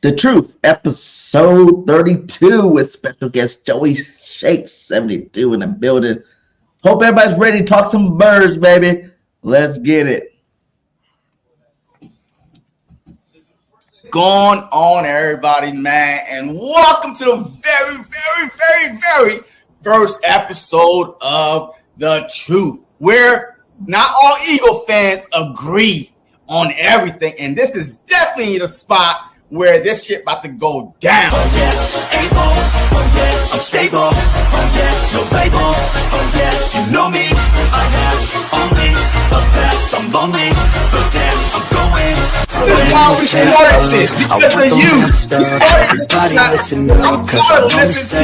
The Truth, episode 32 with special guest JOEYSHAKES72 in the building. Hope everybody's ready to talk some birds, baby. Let's get it. Going on, everybody, man, and welcome to the very first episode of The Truth, where not all Eagle fans agree on everything, and this is definitely the spot where this shit about to go down. Oh yes, able. Oh yes, I'm stable. Oh yes, no label. Oh yes, you know me. I have only the best. I'm lonely, but damn, I'm going. How we started this because of you. I'm listen to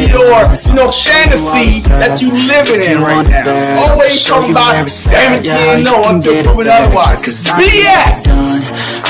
your, fantasy that you living in right now. Always talking about 17 until proven otherwise. BS.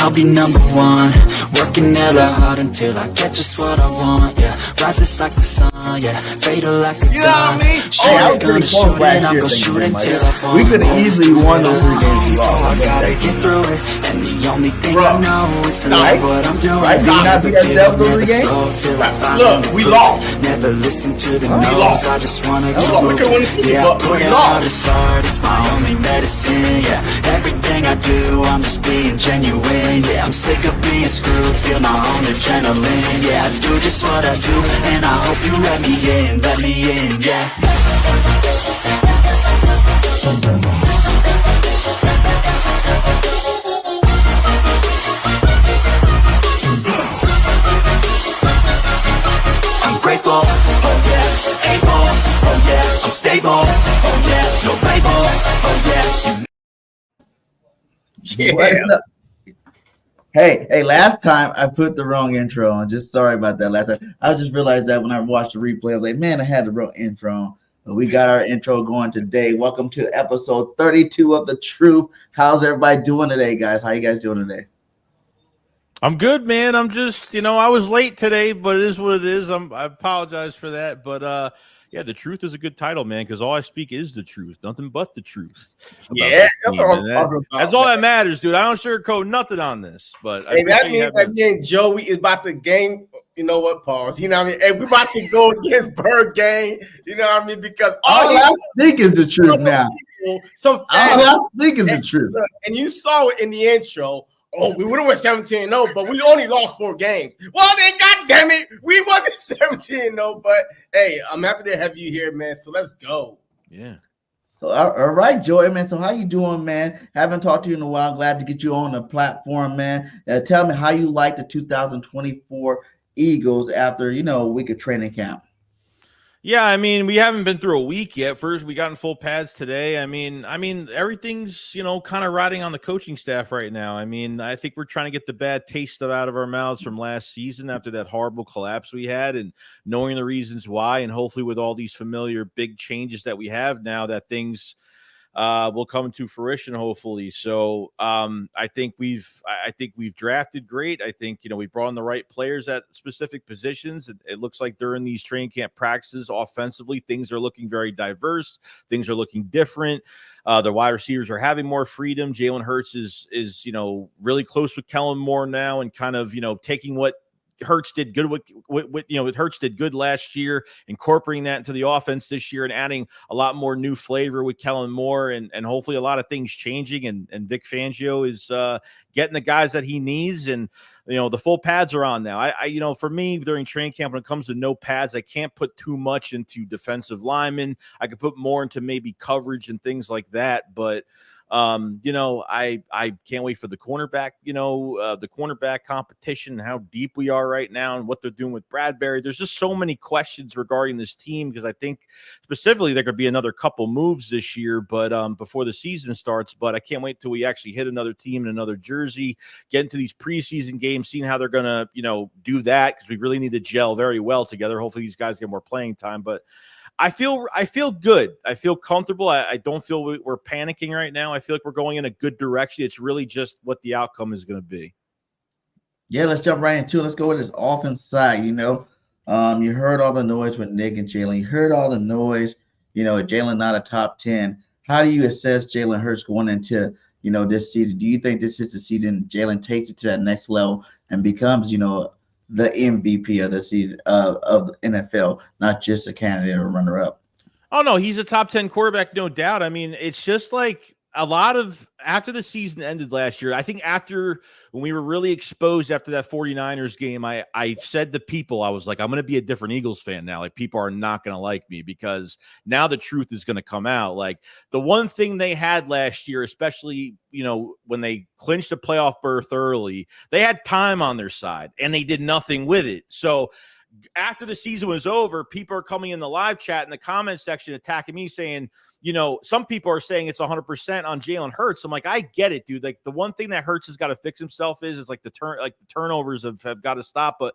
I'll be number one, working hella hard until I get just what I want. Yeah, rises like the sun. Yeah, fatal like a gun. You know what I mean? Shooters gonna shoot and I'm gonna shoot until I fall. We could have easily won those 3 games. So I gotta get through it, and the only thing I know is to love what I'm doing. Right? Did you not beat ourselves those 3 games? Look, we lost. Never listen to the no's. I just wanna keep We could win the moving. Super Yeah, Bowl, I put we it lost. out as hard. It's my only medicine. Yeah, everything I do, I'm just being genuine. Yeah, I'm sick of being screwed. Feel my own adrenaline. Yeah, I do just what I do, and I hope you let me in. Let me in. Yeah. I'm grateful, oh yes, able, oh yes, I'm stable, oh yes, no label, oh yes. Yeah. What's up? Hey, last time I put the wrong intro on. Just sorry about that last time. I just realized that when I watched the replay. I was like, man, I had the wrong intro on. But we got our intro going today. Welcome to episode 32 of The Truth. How's everybody doing today, guys? How you guys doing today? I'm good, man. I'm just, I was late today, but it is what it is. I apologize for that. But, yeah, The Truth is a good title, man, because all I speak is the truth. Nothing but the truth. Yeah, that's what I'm talking about. That's all that matters, dude. I don't sugarcoat nothing on this. But Hey, that means that me and Joey is about to game. You know what? Pause. You know what I mean? Hey, we're about to go against BIRDGANG. You know what I mean? Because All I speak is the truth now. people, some All I speak is the and, truth. and you saw it in the intro. Oh, we would have went 17-0, but we only lost 4 games. Well, then, goddamn it, we wasn't 17-0. But hey, I'm happy to have you here, man. So let's go. Yeah. All right, Joey, man. So how you doing, man? Haven't talked to you in a while. Glad to get you on the platform, man. Tell me how you like the 2024 Eagles after, a week of training camp. Yeah, I mean, we haven't been through a week yet. First, we got in full pads today. I mean, everything's, kind of riding on the coaching staff right now. I mean, I think we're trying to get the bad taste out of our mouths from last season after that horrible collapse we had and knowing the reasons why. And hopefully with all these familiar big changes that we have now that things will come to fruition, hopefully. So I think we've drafted great. I think we brought in the right players at specific positions. It looks like during these training camp practices, offensively, things are looking very diverse. Things are looking different. The wide receivers are having more freedom. Jalen Hurts is really close with Kellen Moore now, and kind of taking what Hurts did good with Hurts did good last year, incorporating that into the offense this year and adding a lot more new flavor with Kellen Moore and hopefully a lot of things changing and Vic Fangio is getting the guys that he needs and the full pads are on now. I for me during training camp when it comes to no pads, I can't put too much into defensive linemen. I could put more into maybe coverage and things like that, but I can't wait for the cornerback, the cornerback competition, how deep we are right now and what they're doing with Bradberry. There's just so many questions regarding this team because I think specifically there could be another couple moves this year, but before the season starts. But I can't wait till we actually hit another team in another jersey, get into these preseason games, seeing how they're going to, do that because we really need to gel very well together. Hopefully these guys get more playing time, but I feel good. I feel comfortable. I don't feel we're panicking right now. I feel like we're going in a good direction. It's really just what the outcome is going to be. Yeah, let's jump right into it. Let's go with this offense side. You heard all the noise with Nick and Jalen. You heard all the noise, Jalen not a top 10. How do you assess Jalen Hurts going into, this season? Do you think this is the season Jalen takes it to that next level and becomes, the MVP of the season of the NFL, not just a candidate or runner up. Oh no, he's a top 10 quarterback, no doubt. I mean, it's just like a lot of after the season ended last year. I think after when we were really exposed after that 49ers game, I said to people, I was like, I'm going to be a different Eagles fan now. Like, people are not going to like me because now the truth is going to come out. Like, the one thing they had last year, especially, you know, when they clinched a playoff berth early, they had time on their side and they did nothing with it. So after the season was over, people are coming in the live chat in the comment section attacking me saying, you know, some people are saying it's 100% on Jalen Hurts. I'm like, I get it, dude. Like, the one thing that Hurts has got to fix himself is like the turnovers have got to stop. But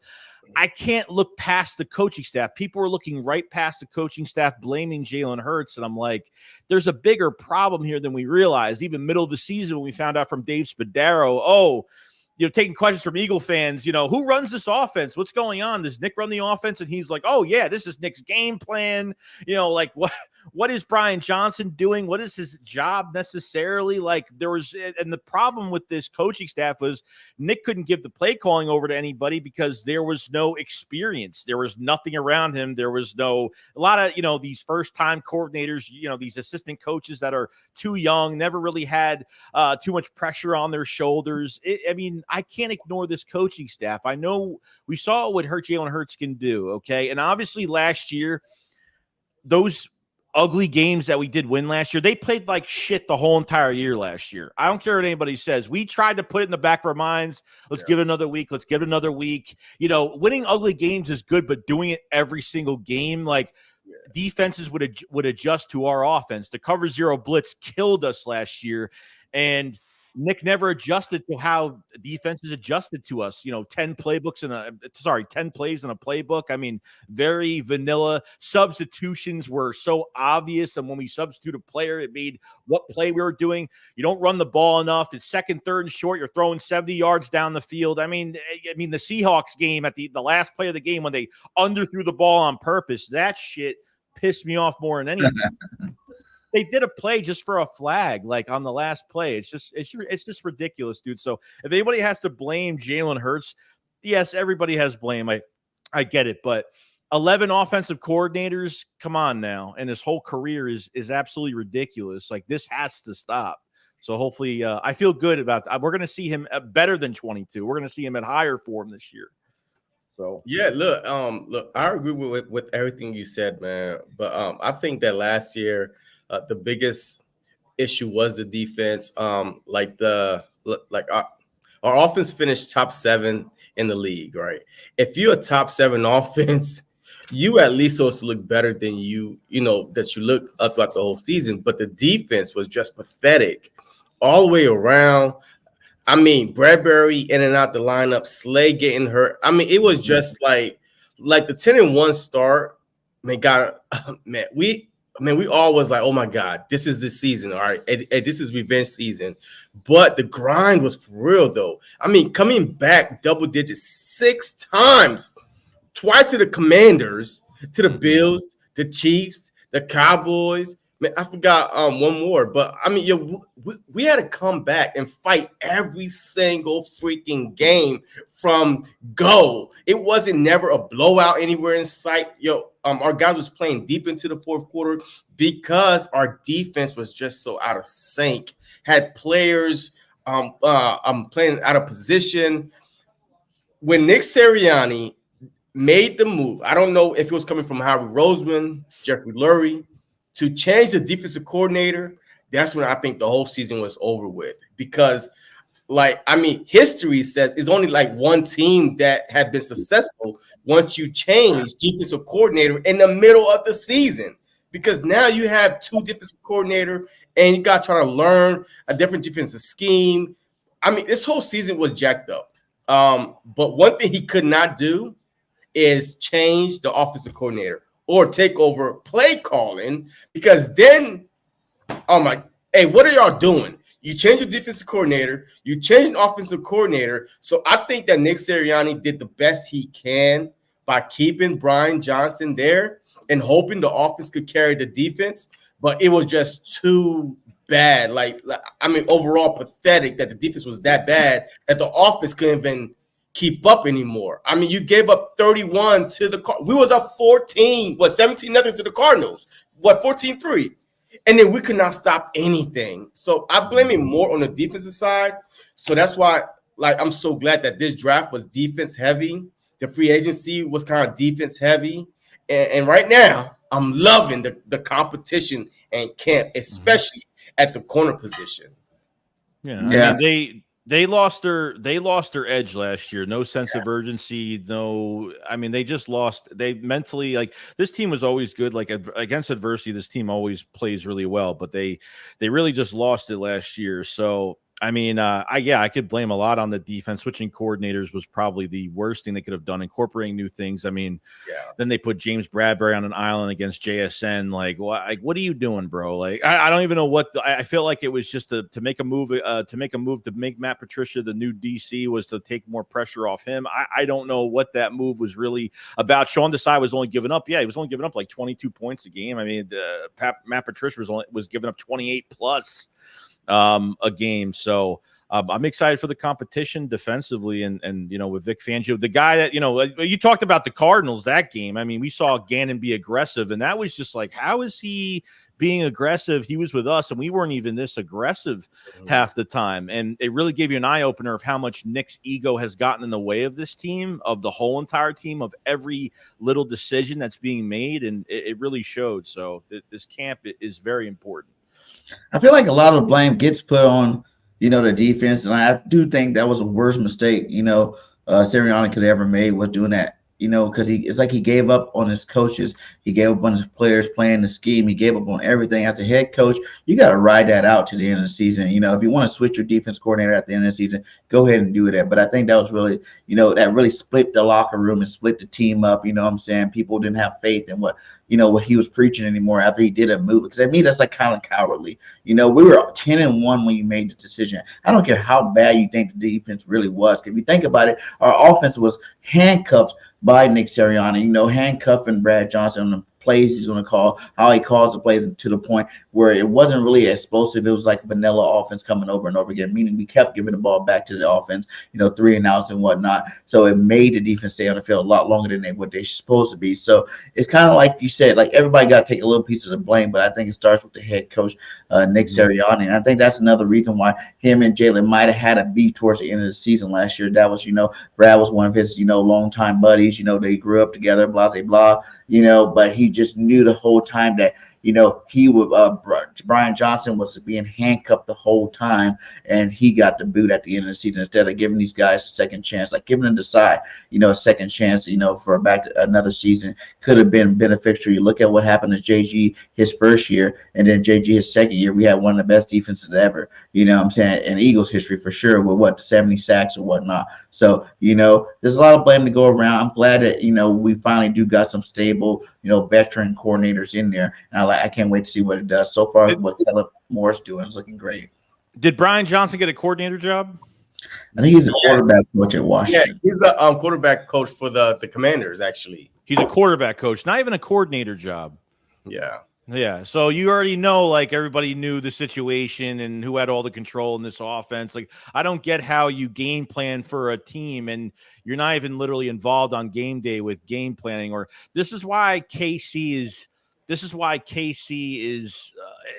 I can't look past the coaching staff. People are looking right past the coaching staff, blaming Jalen Hurts. And I'm like, there's a bigger problem here than we realized. Even middle of the season, when we found out from Dave Spadaro, you know, taking questions from Eagle fans, you know, who runs this offense? What's going on? Does Nick run the offense? And he's like, oh yeah, this is Nick's game plan. You know, like what is Brian Johnson doing? What is his job necessarily? Like, there was, and the problem with this coaching staff was Nick couldn't give the play calling over to anybody because there was no experience. There was nothing around him. There was a lot of, you know, these first time coordinators, you know, these assistant coaches that are too young, never really had too much pressure on their shoulders. I mean, I can't ignore this coaching staff. I know we saw what Jalen Hurts can do, okay? And obviously last year, those ugly games that we did win last year, they played like shit the whole entire year last year. I don't care what anybody says. We tried to put it in the back of our minds. Let's give it another week. Let's give it another week. You know, winning ugly games is good, but doing it every single game, like, defenses would adjust to our offense. The cover zero blitz killed us last year, and Nick never adjusted to how defenses adjusted to us. You know, 10 plays in a playbook. I mean, very vanilla. Substitutions were so obvious, and when we substitute a player, it made what play we were doing. You don't run the ball enough. It's second, third, and short. You're throwing 70 yards down the field. I mean, the Seahawks game at the last play of the game when they underthrew the ball on purpose, that shit pissed me off more than anything. They did a play just for a flag, like on the last play. It's just ridiculous, dude. So if anybody has to blame Jalen Hurts, yes, everybody has blame. I get it, but 11 offensive coordinators, come on now, and his whole career is absolutely ridiculous. Like, this has to stop. So hopefully, I feel good about that. We're going to see him better than 22. We're going to see him at higher form this year. So yeah, look, I agree with everything you said, man. But I think that last year, the biggest issue was the defense. Our offense finished top 7 in the league, right? If you're a top 7 offense, you at least supposed to look better than that you look up throughout the whole season. But the defense was just pathetic all the way around. I mean, Bradberry in and out the lineup, Slay getting hurt. I mean, it was just like the 10-1 start. We all was like, oh my God, this is the season. All right. And this is revenge season. But the grind was for real, though. I mean, coming back double digits 6 times, twice to the Commanders, to the Bills, the Chiefs, the Cowboys. Man, I forgot one more, but I mean, we had to come back and fight every single freaking game from go. It wasn't never a blowout anywhere in sight. Our guys was playing deep into the fourth quarter because our defense was just so out of sync. Had players playing out of position. When Nick Sirianni made the move, I don't know if it was coming from Howie Roseman, Jeffrey Lurie, to change the defensive coordinator, that's when I think the whole season was over with. Because, history says it's only like one team that had been successful once you change defensive coordinator in the middle of the season. Because now you have 2 defensive coordinator and you got to try to learn a different defensive scheme. I mean, this whole season was jacked up. But one thing he could not do is change the offensive coordinator or take over play calling, because then, hey, what are y'all doing? You change your defensive coordinator, you change an offensive coordinator. So I think that Nick Sirianni did the best he can by keeping Brian Johnson there and hoping the offense could carry the defense. But it was just too bad. Overall pathetic that the defense was that bad that the offense couldn't even keep up anymore. I mean, you gave up 31 to the we was up 17-0 to the Cardinals. 14-3. And then we could not stop anything. So I blame it more on the defensive side. So that's why, like, I'm so glad that this draft was defense heavy. The free agency was kind of defense heavy. And right now, I'm loving the competition and camp, especially at the corner position. Yeah, I mean, they lost their edge last year. No sense of urgency. No, I mean, they just lost. They mentally, like, this team was always good. Like, against adversity, this team always plays really well. But they really just lost it last year. So I mean, I could blame a lot on the defense. Switching coordinators was probably the worst thing they could have done. Incorporating new things. I mean, then they put James Bradberry on an island against JSN. Like, what are you doing, bro? Like, I don't even know what. I feel like it was just to make a move. To make Matt Patricia the new DC was to take more pressure off him. I don't know what that move was really about. Sean Desai was only giving up. Yeah, he was only giving up like 22 points a game. I mean, Matt Patricia was giving up 28 plus a game. So I'm excited for the competition defensively, and you know, with Vic Fangio, the guy that, you know, you talked about the Cardinals that game. I mean, we saw Gannon be aggressive, and that was just like, how is he being aggressive? He was with us, and we weren't even this aggressive half the time. And it really gave you an eye opener of how much Nick's ego has gotten in the way of this team, of the whole entire team, of every little decision that's being made, and it really showed. So this camp is very important. I feel like a lot of blame gets put on, you know, the defense, and I do think that was the worst mistake, you know, Sirianni could ever made, was doing that. You know, because it's like he gave up on his coaches. He gave up on his players playing the scheme. He gave up on everything. As a head coach, you got to ride that out to the end of the season. You know, if you want to switch your defense coordinator at the end of the season, go ahead and do that. But I think that was really, you know, that really split the locker room and split the team up. You know what I'm saying? People didn't have faith in what he was preaching anymore after he did a move. Because to me, that's like kind of cowardly. You know, we were 10-1 when you made the decision. I don't care how bad you think the defense really was. If you think about it, our offense was handcuffed by Nick Sirianni, you know, handcuffing Brad Johnson on the plays he's going to call, how he calls the plays to the point where it wasn't really explosive. It was like vanilla offense coming over and over again, meaning we kept giving the ball back to the offense, you know, 3 and outs and whatnot. So it made the defense stay on the field a lot longer than what they're supposed to be. So it's kind of like you said, like everybody got to take a little piece of the blame, but I think it starts with the head coach, Nick Sirianni. And I think that's another reason why him and Jalen might have had a beef towards the end of the season last year. That was, you know, Brad was one of his, you know, longtime buddies. You know, they grew up together, blah, blah, blah. You know, but he just knew the whole time that, you know, he would Brian Johnson was being handcuffed the whole time, and he got the boot at the end of the season instead of giving these guys a second chance, like giving them Desai, you know, a second chance, you know, for back to another season could have been beneficial. You look at what happened to JG his first year, and then JG his second year. We had one of the best defenses ever, you know what I'm saying, in Eagles history for sure, with 70 sacks or whatnot. So, you know, there's a lot of blame to go around. I'm glad that, you know, we finally do got some stable, you know, veteran coordinators in there, and I can't wait to see what it does. So far, what Caleb Moore's doing is looking great. Did Brian Johnson get a coordinator job? I think he's a quarterback coach at Washington. Yeah, he's the quarterback coach for the Commanders, actually. He's a quarterback coach, not even a coordinator job. Yeah. Yeah, so you already know, like, everybody knew the situation and who had all the control in this offense. Like, I don't get how you game plan for a team and you're not even literally involved on game day with game planning. Or this is why KC is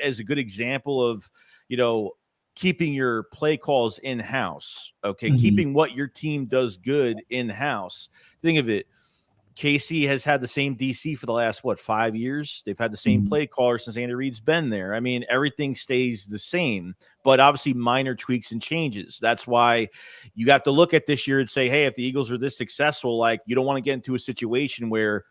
as a good example of, you know, keeping your play calls in-house. Okay, keeping what your team does good in-house. Think of it. KC has had the same DC for the last, 5 years? They've had the same play caller since Andy Reid's been there. I mean, everything stays the same, but obviously minor tweaks and changes. That's why you have to look at this year and say, hey, if the Eagles are this successful, like, you don't want to get into a situation where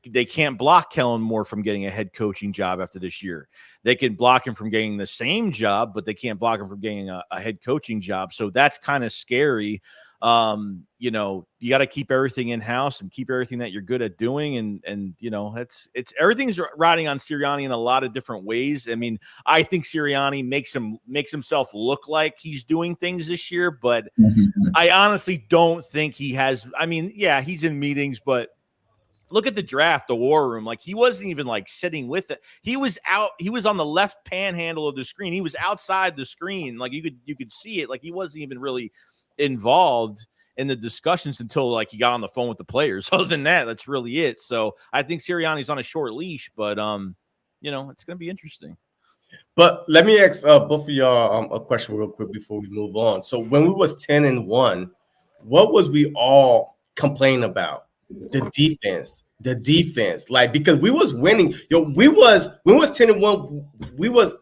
they can't block Kellen Moore from getting a head coaching job after this year. They can block him from getting the same job, but they can't block him from getting a head coaching job. So that's kind of scary. You know, you got to keep everything in house and keep everything that you're good at doing. And, you know, it's everything's riding on Sirianni in a lot of different ways. I mean, I think Sirianni makes himself look like he's doing things this year, but I honestly don't think he has. I mean, yeah, he's in meetings, but look at the draft, the war room. Like, he wasn't even like sitting with it. He was out. He was on the left panhandle of the screen. He was outside the screen. Like, you could see it. Like, he wasn't even really involved. in the discussions until like he got on the phone with the players. Other than that, that's really it. So I think Sirianni's on a short leash, but you know, it's going to be interesting. But let me ask both of y'all a question real quick before we move on. So when we was 10-1, what was we all complaining about? The defense. Like, because we was winning. We was 10-1. We was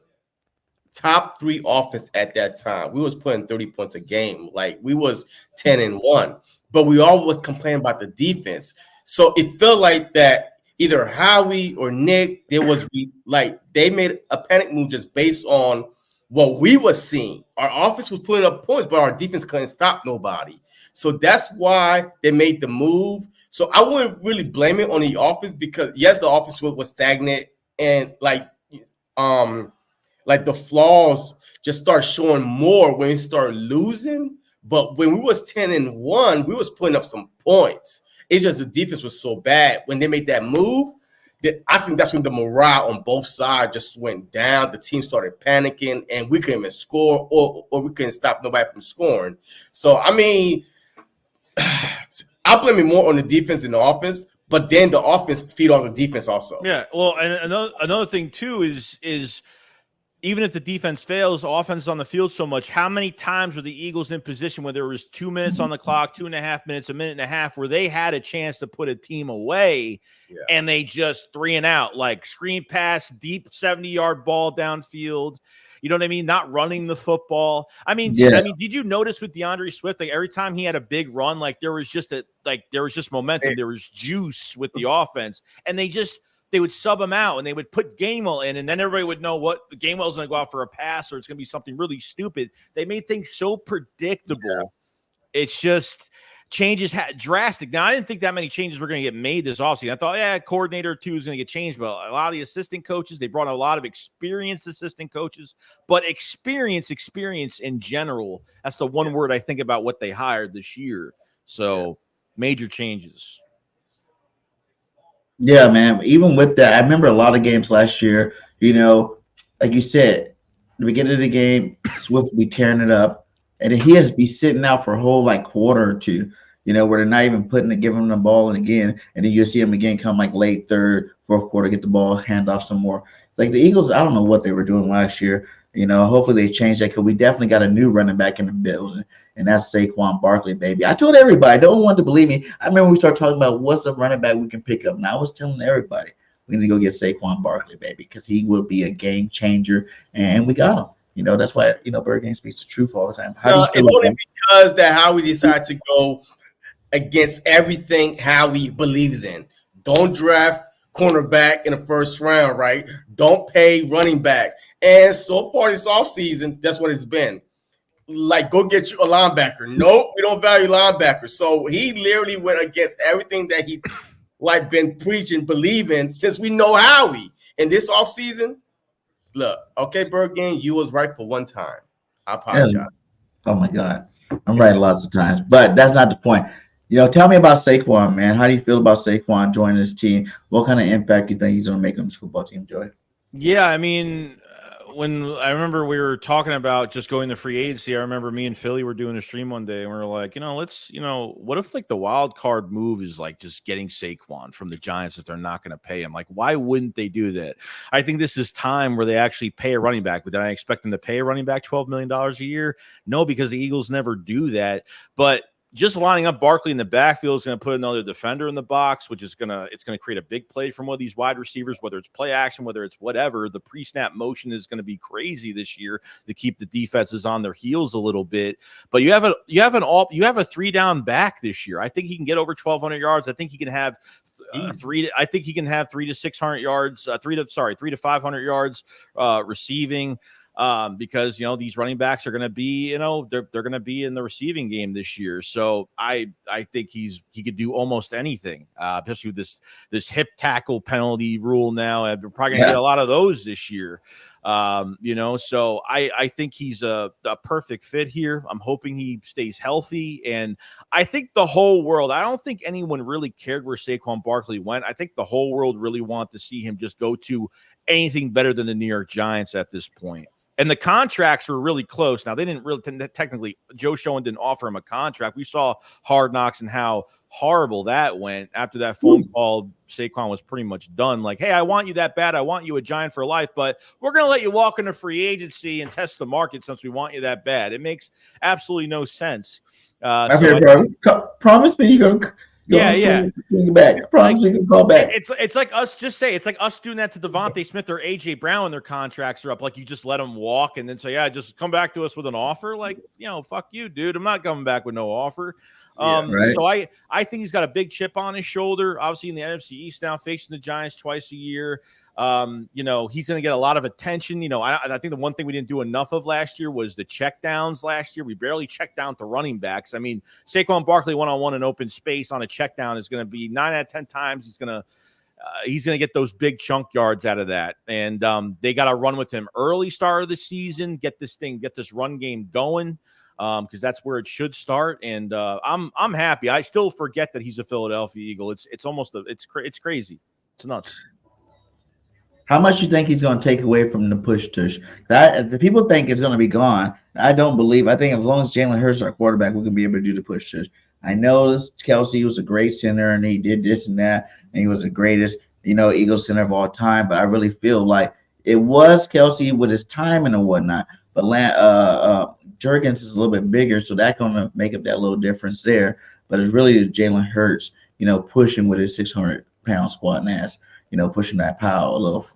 top 3 offense at that time. We was putting 30 points a game. Like, we was 10-1. But we all was complaining about the defense. So it felt like that either Howie or Nick, they made a panic move just based on what we was seeing. Our offense was putting up points, but our defense couldn't stop nobody. So that's why they made the move. So I wouldn't really blame it on the offense, because yes, the offense was stagnant, and like the flaws just start showing more when we start losing. But when we was 10-1, we was putting up some points. It's just the defense was so bad. When they made that move, I think that's when the morale on both sides just went down. The team started panicking, and we couldn't even score, or we couldn't stop nobody from scoring. So, I mean, I blame it more on the defense than the offense, but then the offense feed on the defense also. Yeah, well, and another thing too is even if the defense fails, offense is on the field so much. How many times were the Eagles in position where there was 2 minutes on the clock, 2.5 minutes, a minute and a half, where they had a chance to put a team away, and they just 3 and out, like screen pass, deep 70-yard ball downfield. You know what I mean? Not running the football. I mean, did you notice with DeAndre Swift, like every time he had a big run, like there was just momentum, there was juice with the offense, and they would sub him out and they would put Gainwell in, and then everybody would know what Gainwell's going to go out for a pass, or it's going to be something really stupid. They made things so predictable. It's just changes drastic. Now, I didn't think that many changes were going to get made this offseason. I thought, coordinator or 2 is going to get changed, but a lot of the assistant coaches, they brought a lot of experienced assistant coaches, but experience in general, that's the one word I think about what they hired this year. So major changes. Yeah, man. Even with that, I remember a lot of games last year, you know, like you said, the beginning of the game, Swift would be tearing it up, and then he has to be sitting out for a whole quarter or two, you know, where they're not even giving him the ball, and again, and then you'll see him again come late third, fourth quarter, get the ball, hand off some more. Like the Eagles, I don't know what they were doing last year. You know, hopefully they change that, because we definitely got a new running back in the building, and that's Saquon Barkley, baby. I told everybody, don't want to believe me. I remember we started talking about what's a running back we can pick up, and I was telling everybody we need to go get Saquon Barkley, baby, because he will be a game changer, and we got him. You know, that's why, BIRDGANG speaks the truth all the time. It's only because that Howie decided to go against everything Howie believes in. Don't draft cornerback in the first round, right? Don't pay running back. And so far this offseason, that's what it's been. Like, go get you a linebacker. Nope, we don't value linebackers. So he literally went against everything that he been preaching, believing since we know Howie. In this offseason, look, okay, BIRDGANG, you was right for one time. I apologize. Yeah. Oh my God. I'm right lots of times, but that's not the point. You know, tell me about Saquon, man. How do you feel about Saquon joining this team? What kind of impact do you think he's going to make on this football team, Joey? Yeah, I mean, when I remember we were talking about just going to free agency, I remember me and Philly were doing a stream one day, and we were like, what if the wild card move is just getting Saquon from the Giants if they're not going to pay him? Like, why wouldn't they do that? I think this is time where they actually pay a running back. Would I expect them to pay a running back $12 million a year? No, because the Eagles never do that. But just lining up Barkley in the backfield is going to put another defender in the box, which is going to create a big play from one of these wide receivers, whether it's play action, whether it's whatever. The pre-snap motion is going to be crazy this year to keep the defenses on their heels a little bit. But you have a 3-down back this year. I think he can get over 1,200 yards. I think he can have 3 to 600 yards, 3 to 500 yards receiving. Because these running backs are going to be, they're going to be in the receiving game this year. So I think he could do almost anything, especially with this hip tackle penalty rule now. And we're probably going to get a lot of those this year. So I think he's a perfect fit here. I'm hoping he stays healthy. And I think the whole world, I don't think anyone really cared where Saquon Barkley went. I think the whole world really wanted to see him just go to anything better than the New York Giants at this point. And the contracts were really close. Now, they didn't really technically, Joe Schoen didn't offer him a contract. We saw Hard Knocks and how horrible that went. After that phone call, Saquon was pretty much done. Like, hey, I want you that bad. I want you a Giant for life, but we're going to let you walk into free agency and test the market since we want you that bad. It makes absolutely no sense. Promise me you're going to. Back. Promise you can call back. It's like us it's like us doing that to Devontae Smith or AJ Brown when their contracts are up. Like, you just let them walk and then say, yeah, just come back to us with an offer. Like, fuck you, dude. I'm not coming back with no offer. So I think he's got a big chip on his shoulder. Obviously in the NFC East now, facing the Giants twice a year. He's going to get a lot of attention. I think the one thing we didn't do enough of last year was the check downs last year. We barely checked down to running backs. I mean, Saquon Barkley one-on-one in open space on a check down is going to be 9 out of 10 times. He's going to get those big chunk yards out of that. And they got to run with him early start of the season, get this run game going. Because that's where it should start, and I'm happy. I still forget that he's a Philadelphia Eagle. It's crazy. It's nuts. How much you think he's going to take away from the push tush? The people think it's going to be gone. I don't believe. I think as long as Jalen Hurts is our quarterback, we can be able to do the push tush. I know Kelsey was a great center, and he did this and that, and he was the greatest, Eagles center of all time. But I really feel like it was Kelsey with his timing and whatnot. But Jurgens is a little bit bigger, so that's going to make up that little difference there. But it's really Jalen Hurts, pushing with his 600-pound squatting ass, pushing that power a little,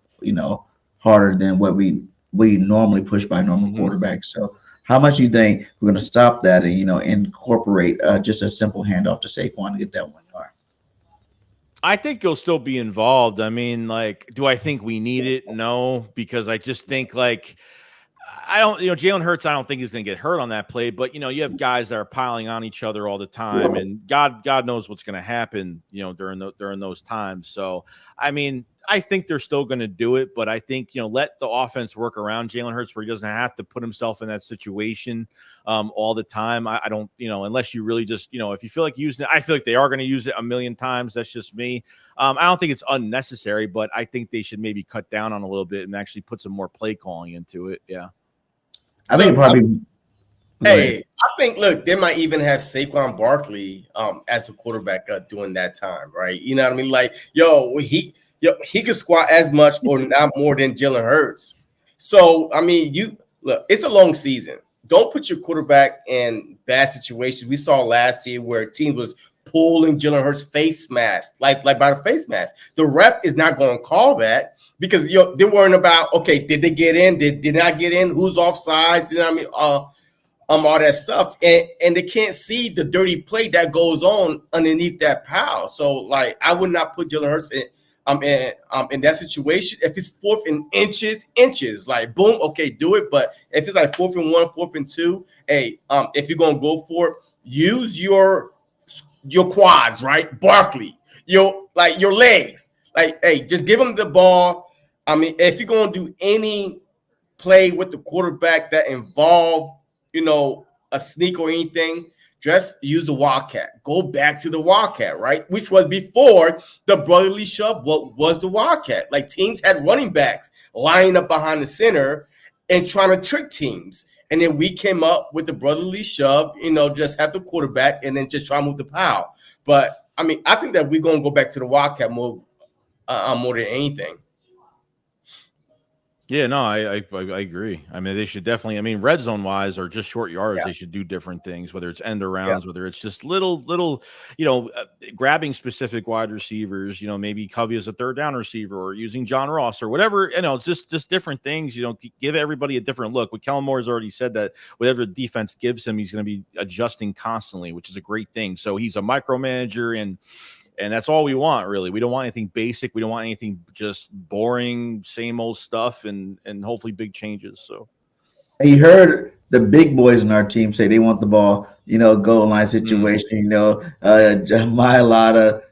harder than what we normally push by normal quarterbacks. So how much do you think we're going to stop that and, incorporate just a simple handoff to Saquon to get that 1 yard? I think he'll still be involved. I mean, do I think we need it? No, because I just think Jalen Hurts, I don't think he's going to get hurt on that play, but you have guys that are piling on each other all the time, and God knows what's going to happen, during those times. So, I mean, I think they're still going to do it, but I think, let the offense work around Jalen Hurts where he doesn't have to put himself in that situation all the time. I don't, unless you really just, if you feel like using it, I feel like they are going to use it a million times. That's just me. I don't think it's unnecessary, but I think they should maybe cut down on a little bit and actually put some more play calling into it. Yeah. I think probably. Hey, I think, look, they might even have Saquon Barkley as the quarterback during that time, right? You know what I mean? Like, he could squat as much or not more than Jalen Hurts. So, I mean, look, it's a long season. Don't put your quarterback in bad situations. We saw last year where a team was pulling Jalen Hurts' face mask, like by the face mask. The ref is not going to call that. Because they're worrying about, okay, did they get in? Did not get in? Who's offsides? You know what I mean? All that stuff, and they can't see the dirty play that goes on underneath that pile. So, I would not put Jalen Hurts in that situation. If it's 4th and inches, like boom, okay, do it. But if it's like 4th and 1, 4th and 2, hey, if you're gonna go for it, use your quads, right? Barkley, your legs. Hey, just give him the ball. I mean, if you're going to do any play with the quarterback that involve, a sneak or anything, just use the Wildcat. Go back to the Wildcat, right? Which was before the brotherly shove. What was the Wildcat? Like, teams had running backs lining up behind the center and trying to trick teams. And then we came up with the brotherly shove, just have the quarterback and then just try to move the pile. But, I mean, I think that we're going to go back to the Wildcat move more than anything. Yeah, no, I agree. I mean, they should definitely, red zone wise or just short yards, they should do different things, whether it's end arounds, whether it's just little, grabbing specific wide receivers, maybe Covey as a 3rd down receiver or using John Ross or whatever, it's just different things, give everybody a different look. What Kellen Moore has already said that whatever the defense gives him, he's going to be adjusting constantly, which is a great thing. So he's a micromanager and that's all we want, really. We don't want anything basic. We don't want anything just boring, same old stuff, and hopefully big changes. So, you heard the big boys in our team say they want the ball, goal line situation. Mailata,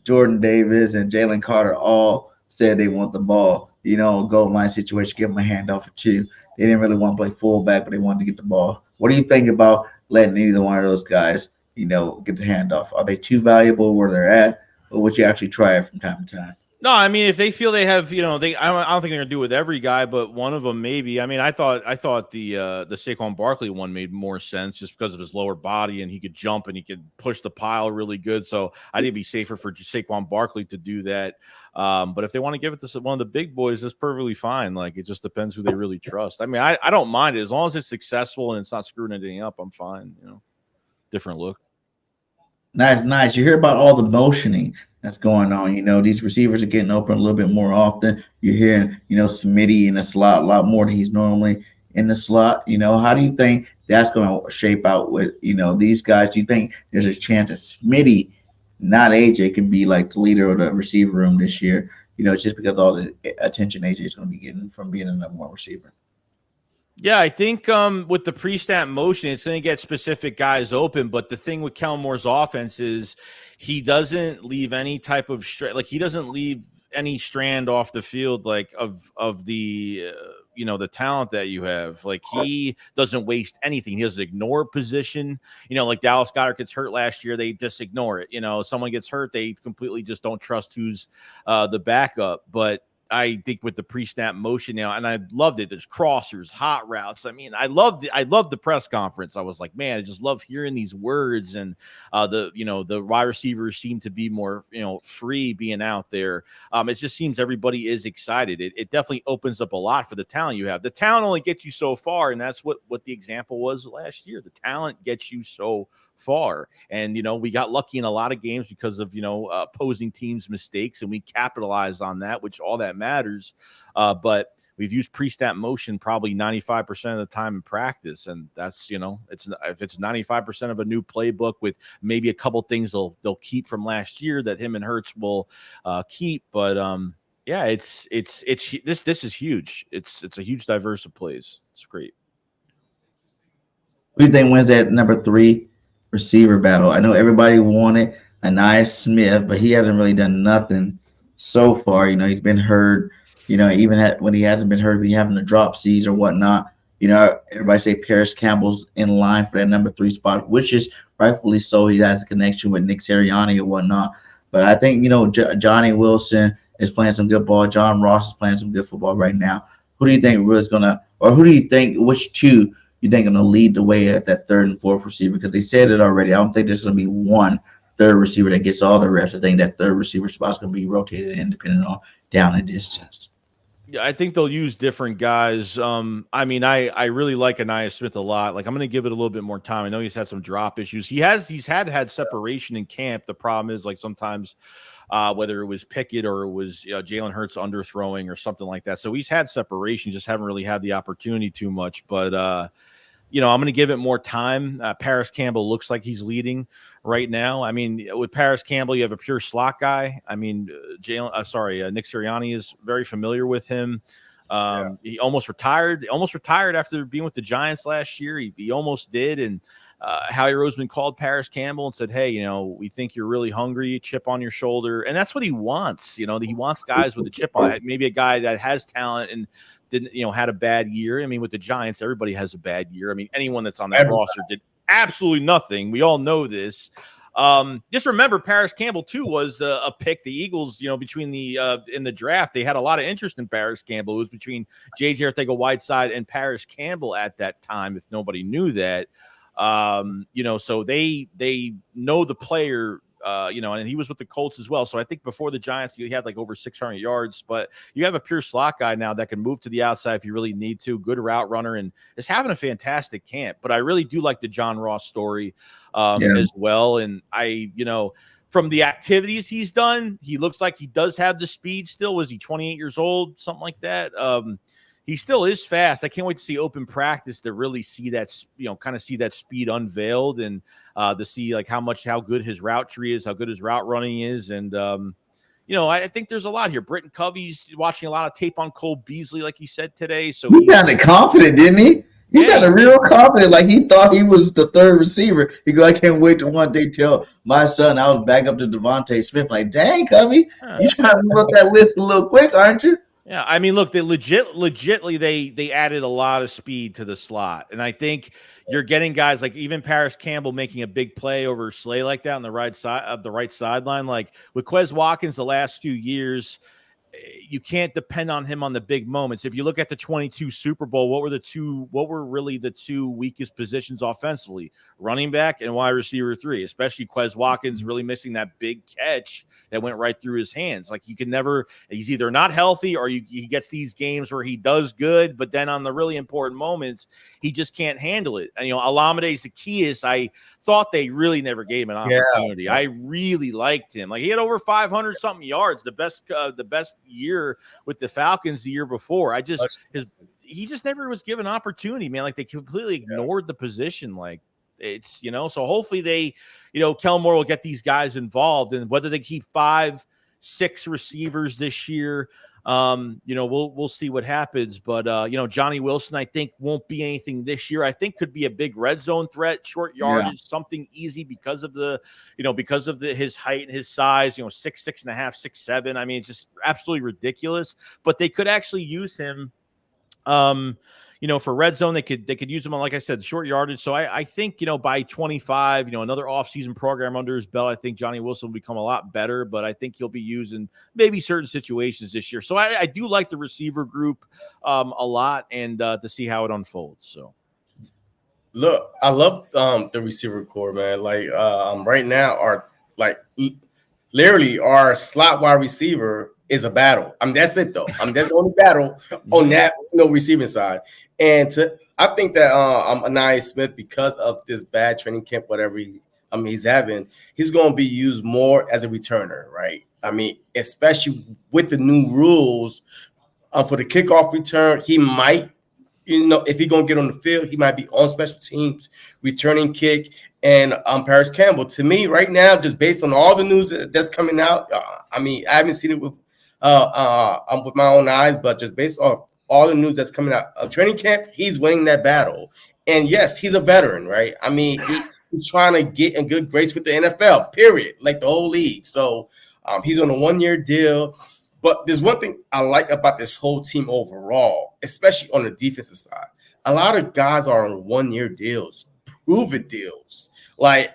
Jordan Davis, and Jalen Carter all said they want the ball, goal line situation. Give them a handoff or two. They didn't really want to play fullback, but they wanted to get the ball. What do you think about letting either one of those guys, get the handoff? Are they too valuable where they're at, or would you actually try it from time to time? No, I mean, if they feel they have, I don't think they're gonna do it with every guy, but one of them maybe. I mean, I thought the Saquon Barkley one made more sense just because of his lower body and he could jump and he could push the pile really good. So I think it'd be safer for Saquon Barkley to do that. But if they want to give it to one of the big boys, that's perfectly fine. Like, it just depends who they really trust. I mean, I don't mind it as long as it's successful and it's not screwing anything up. I'm fine. Different look. Nice. You hear about all the motioning that's going on. These receivers are getting open a little bit more often. You're hearing, Smitty in the slot a lot more than he's normally in the slot. How do you think that's going to shape out with, these guys? Do you think there's a chance that Smitty, not AJ, can be like the leader of the receiver room this year? Just because of all the attention AJ is going to be getting from being a number one receiver. Yeah, I think with the pre-snap motion, it's going to get specific guys open. But the thing with Kellen Moore's offense is he doesn't leave any type of he doesn't leave any strand off the field, like of the the talent that you have. Like, he doesn't waste anything. He doesn't ignore position. Like Dallas Goedert gets hurt last year, they just ignore it. Someone gets hurt, they completely just don't trust who's the backup. But I think with the pre-snap motion now, and I loved it. There's crossers, hot routes. I mean, I loved the press conference. I was like, man, I just love hearing these words. And the wide receivers seem to be more, free being out there. It just seems everybody is excited. It definitely opens up a lot for the talent you have. The talent only gets you so far, and that's what the example was last year. The talent gets you so far. And, we got lucky in a lot of games because of, opposing teams' mistakes, and we capitalized on that, which all that matters. But we've used pre-snap motion probably 95% of the time in practice. And that's, if it's 95% of a new playbook with maybe a couple things they'll keep from last year that him and Hurts will keep. But yeah, this is huge. It's a huge diverse of plays. It's great. Who do you think wins that number 3 receiver battle? I know everybody wanted Anais Smith, but he hasn't really done nothing so far. He's been hurt. Even when he hasn't been hurt, he's having to drop C's or whatnot. Everybody say Paris Campbell's in line for that number 3 spot, which is rightfully so. He has a connection with Nick Sirianni or whatnot. But I think, Johnny Wilson is playing some good ball. John Ross is playing some good football right now. Who do you think really is going to, or who do you think, which two you think going to lead the way at that 3rd and 4th receiver? Because they said it already. I don't think there's going to be one 3rd receiver that gets all the reps. I think that 3rd receiver spot is going to be rotated in depending on down and distance. Yeah, I think they'll use different guys. I mean, I really like Anais Smith a lot. Like, I'm going to give it a little bit more time. I know he's had some drop issues. He's had separation in camp. The problem is, like, sometimes whether it was Pickett or it was Jalen Hurts underthrowing or something like that. So he's had separation, just haven't really had the opportunity too much. But I'm going to give it more time. Paris Campbell looks like he's leading right now. I mean, with Paris Campbell, you have a pure slot guy. I mean, Nick Sirianni is very familiar with him. He almost retired. After being with the Giants last year. He almost did. And Howie Roseman called Paris Campbell and said, hey, we think you're really hungry, chip on your shoulder. And that's what he wants. He wants guys with a chip on it. Maybe a guy that has talent and didn't, had a bad year. I mean, with the Giants, everybody has a bad year. I mean, anyone that's on that roster did absolutely nothing. We all know this. Just remember, Paris Campbell too was a pick. The Eagles, between in the draft, they had a lot of interest in Paris Campbell. It was between J.J. Arcega-Whiteside and Paris Campbell at that time. If nobody knew that, so they know the player. And he was with the Colts as well. So I think before the Giants, he had like over 600 yards, but you have a pure slot guy now that can move to the outside if you really need to. Good route runner and is having a fantastic camp. But I really do like the John Ross story as well. And from the activities he's done, he looks like he does have the speed still. Was he 28 years old? Something like that. He still is fast. I can't wait to see open practice to really see that, kind of see that speed unveiled and to see like how good his route tree is, how good his route running is. And, I think there's a lot here. Britton Covey's watching a lot of tape on Cole Beasley, like he said today. So he sounded confident, didn't he? He sounded real confident, like he thought he was the 3rd receiver. He go, I can't wait to one day tell my son I was back up to Devontae Smith. Like, dang, Covey, you trying to move up that list a little quick, aren't you? Yeah, I mean, look, they legitly they added a lot of speed to the slot, and I think you're getting guys like even Paris Campbell making a big play over Slay like that on the right side of the right sideline. Like with Quez Watkins, the last few years, you can't depend on him on the big moments. If you look at the 22 Super Bowl, what were really the two weakest positions offensively? Running back and wide receiver 3, especially Quez Watkins really missing that big catch that went right through his hands. Like you can never, he's either not healthy or he gets these games where he does good, but then on the really important moments, he just can't handle it. And, Olamide Zaccheaus, I thought they really never gave him an opportunity. I really liked him. Like he had over 500 something yards, the best year with the Falcons the year before. He just never was given opportunity, man. Like they completely ignored the position. Like it's, so hopefully they, Kellen Moore will get these guys involved, and whether they keep 5-6 receivers this year, we'll see what happens. But Johnny Wilson, I think won't be anything this year. I think could be a big red zone threat, short yardage, something easy because of his height and his size. 6'6.5", 6'7". I mean, it's just absolutely ridiculous. But they could actually use him. For red zone, they could use him on, like I said, short yardage. So I think, by 25, another offseason program under his belt, I think Johnny Wilson will become a lot better, but I think he'll be used in maybe certain situations this year. So I do like the receiver group a lot, and to see how it unfolds. So look, I love the receiver core, man. Like right now, literally our slot wide receiver is a battle. I mean, that's it though. I mean, that's the only battle on that receiving side. And I think that Anaya Smith, because of this bad training camp, whatever he's having, he's going to be used more as a returner, right? I mean, especially with the new rules for the kickoff return, he might, if he's going to get on the field, he might be on special teams, returning kick. And Paris Campbell, to me right now, just based on all the news that's coming out, I mean, I haven't seen it with my own eyes, but just based off all the news that's coming out of training camp, he's winning that battle. And yes, he's a veteran, right? I mean, he's trying to get in good grace with the NFL, period, like the whole league. So he's on a 1-year deal. But there's one thing I like about this whole team overall, especially on the defensive side. A lot of guys are on 1-year deals, prove-it deals. I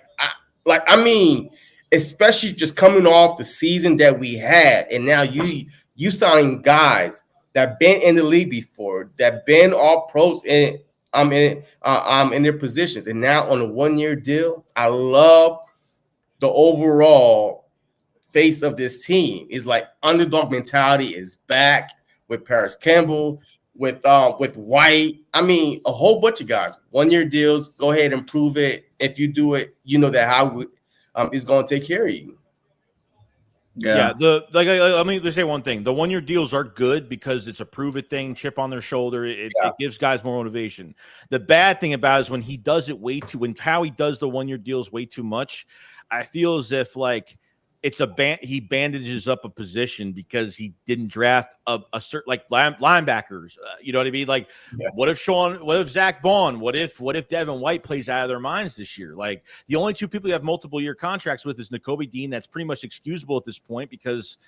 mean, especially just coming off the season that we had, and now you signing guys that been in the league before, that been all pros in their positions, and now on a 1-year deal. I love the overall face of this team. Is like underdog mentality is back with Paris Campbell, with White. I mean, a whole bunch of guys. 1-year deals. Go ahead and prove it. If you do it, you know that HOWIE is going to take care of you. Yeah. Let me just say one thing. The 1-year deals are good because it's a prove it thing, chip on their shoulder. It gives guys more motivation. The bad thing about it is when he does it when HOWIE does the 1-year deals way too much, I feel as if it's he bandages up a position because he didn't draft a certain linebackers. You know what I mean? What if Zach Bond? What if Devin White plays out of their minds this year? Like the only two people you have multiple year contracts with is Nakobe Dean. That's pretty much excusable at this point because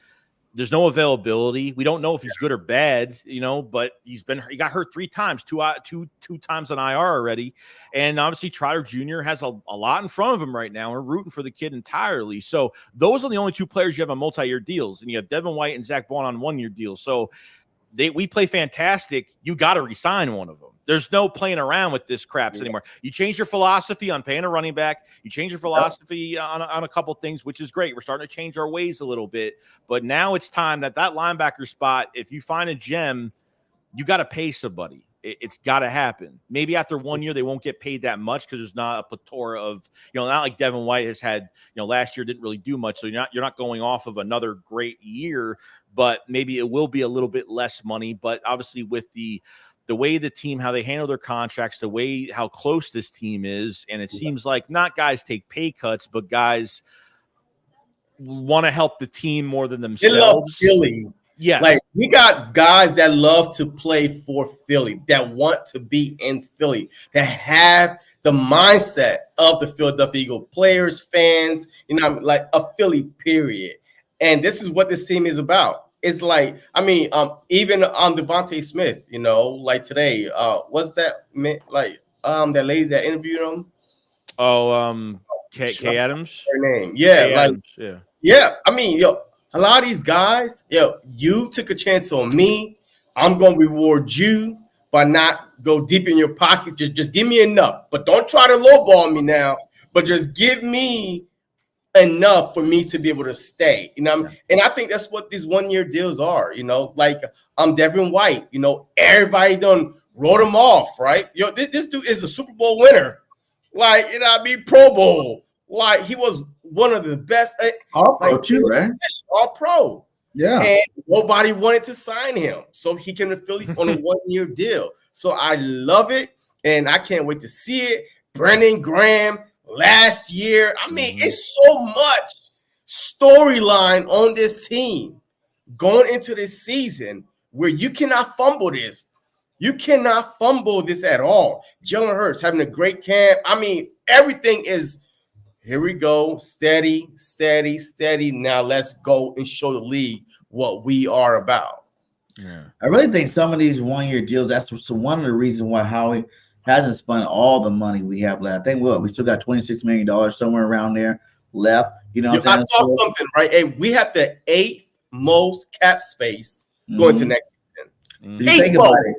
there's no availability. We don't know if he's good or bad, but he got hurt 3 times, two times on IR already. And obviously Trotter Jr. has a lot in front of him right now. We're rooting for the kid entirely. So those are the only 2 players you have on multi-year deals. And you have Devin White and Zach Bond on 1-year deals. So we play fantastic. You got to resign one of them. There's no playing around with this craps anymore. You change your philosophy on paying a running back. You change your philosophy on a couple things, which is great. We're starting to change our ways a little bit. But now it's time that linebacker spot, if you find a gem, you got to pay somebody. It's got to happen. Maybe after 1 year, they won't get paid that much because there's not a plethora of, not like Devin White has had, last year didn't really do much. So you're not going off of another great year, but maybe it will be a little bit less money. But obviously with the way the team, how they handle their contracts, the way how close this team is, and it seems like not guys take pay cuts, but guys want to help the team more than themselves. They love Philly. Yeah, like we got guys that love to play for Philly, that want to be in Philly, that have the mindset of the Philadelphia Eagles players, fans, like a Philly period. And this is what this team is about. it's like, I mean, even on Devontae Smith, you know, like today, what's that like that lady that interviewed him? Oh, K Adams. Her name, yeah, K like Adams, yeah. yeah. I mean, yo, a lot of these guys, yo, you took a chance on me. I'm gonna reward you by not go deep in your pocket. Just give me enough, but don't try to lowball me now. But just give me enough for me to be able to stay. You know, and I think that's what these 1 year deals are. You know, like Devin White. You know, everybody done wrote him off, right? Yo, this dude is a Super Bowl winner. Like, you know what I mean? Pro Bowl. Like, he was one of the best. All pro like, too, right? All pro. Yeah. And nobody wanted to sign him. So he can affiliate on a 1 year deal. So I love it. And I can't wait to see it. Brandon Graham last year. I mean, it's so much storyline on this team going into this season where you cannot fumble this. You cannot fumble this at all. Jalen Hurts having a great camp. I mean, everything is, here we go, steady, steady, steady. Now let's go and show the league what we are about. Yeah, I really think some of these 1 year deals, that's one of the reasons why Howie hasn't spent all the money we have left. I think we still got $26 million somewhere around there left. You know, I saw something, right? Hey, we have the 8th most cap space going to next season. Think about it.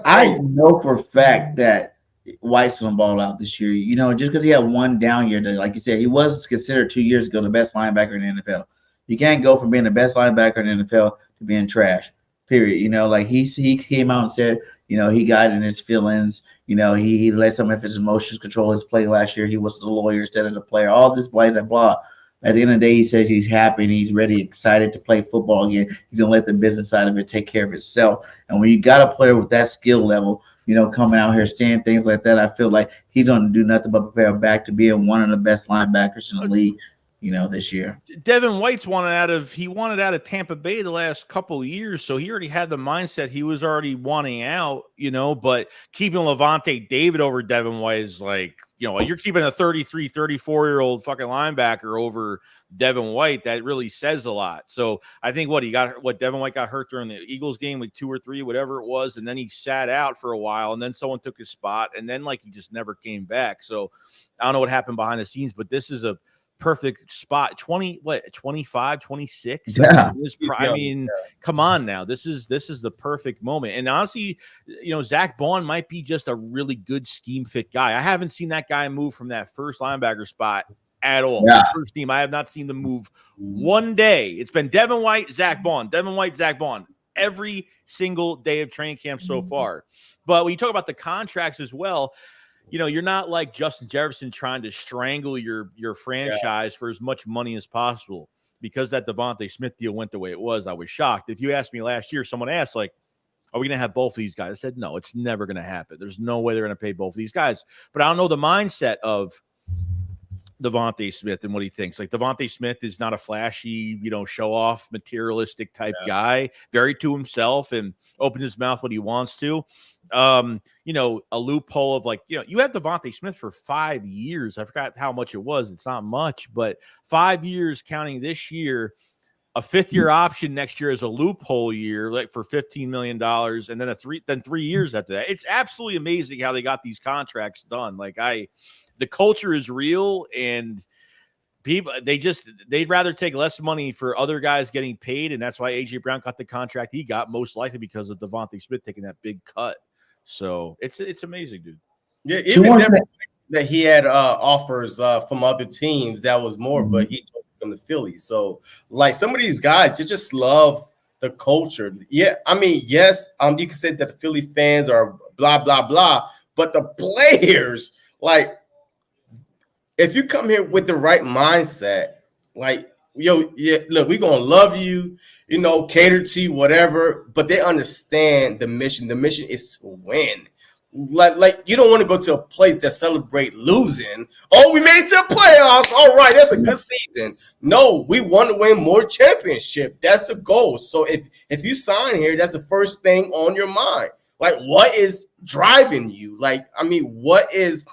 I know for a fact that White's going to ball out this year. You know, just because he had one down year, like you said, he was considered 2 years ago the best linebacker in the NFL. You can't go from being the best linebacker in the NFL to being trash, period. You know, like he came out and said, you know, he got in his feelings. You know, he let some of his emotions control his play last year. He was the lawyer instead of the player. All this blah, blah, blah. At the end of the day, he says he's happy and he's ready, excited to play football again. He's going to let the business side of it take care of itself. And when you got a player with that skill level, you know, coming out here saying things like that, I feel like he's going to do nothing but prepare back to being one of the best linebackers in the league, you know, this year. Devin White's wanted out of Tampa Bay the last couple of years, so he already had the mindset he was already wanting out, you know, but keeping Levante David over Devin White is like, you know, you're keeping a 33, 34-year-old fucking linebacker over Devin White. That really says a lot. So I think Devin White got hurt during the Eagles game, like 2 or 3, whatever it was, and then he sat out for a while, and then someone took his spot, and then like he just never came back. So I don't know what happened behind the scenes, but this is a perfect spot. 25, 26. Yeah. I mean, come on now. This is the perfect moment. And honestly, you know, Zach Bond might be just a really good scheme fit guy. I haven't seen that guy move from that first linebacker spot at all. Yeah. First team, I have not seen them move one day. It's been Devin White, Zach Bond, Devin White, Zach Bond every single day of training camp so far. But when you talk about the contracts as well, you know, you're not like Justin Jefferson trying to strangle your franchise for as much money as possible. Because that Devontae Smith deal went the way it was, I was shocked. If you asked me last year, someone asked, like, are we going to have both of these guys? I said, no, it's never going to happen. There's no way they're going to pay both of these guys. But I don't know the mindset of Devontae Smith and what he thinks. Like, Devontae Smith is not a flashy, you know, show-off, materialistic type guy. Very to himself and open his mouth when he wants to. You know, a loophole of like, you know, you had Devontae Smith for 5 years. I forgot how much it was. It's not much, but 5 years counting this year, a 5th-year option next year is a loophole year, like for $15 million, and then 3 years after that. It's absolutely amazing how they got these contracts done. Like the culture is real, and people they'd rather take less money for other guys getting paid, and that's why AJ Brown got the contract he got, most likely because of Devontae Smith taking that big cut. So it's amazing, dude. Yeah, even that he had offers from other teams that was more, but he took them to Philly. So like some of these guys, you just love the culture. Yeah, I mean, yes, you can say that the Philly fans are blah blah blah, but the players, like, if you come here with the right mindset, like, yo, yeah, look, we're gonna love you, you know, cater to you, whatever, but they understand the mission. The mission is to win. Like you don't want to go to a place that celebrate losing. Oh, we made it to the playoffs. All right, that's a good season. No, we want to win more championship. That's the goal. So if you sign here, that's the first thing on your mind. Like, what is driving you? Like, I mean, what is,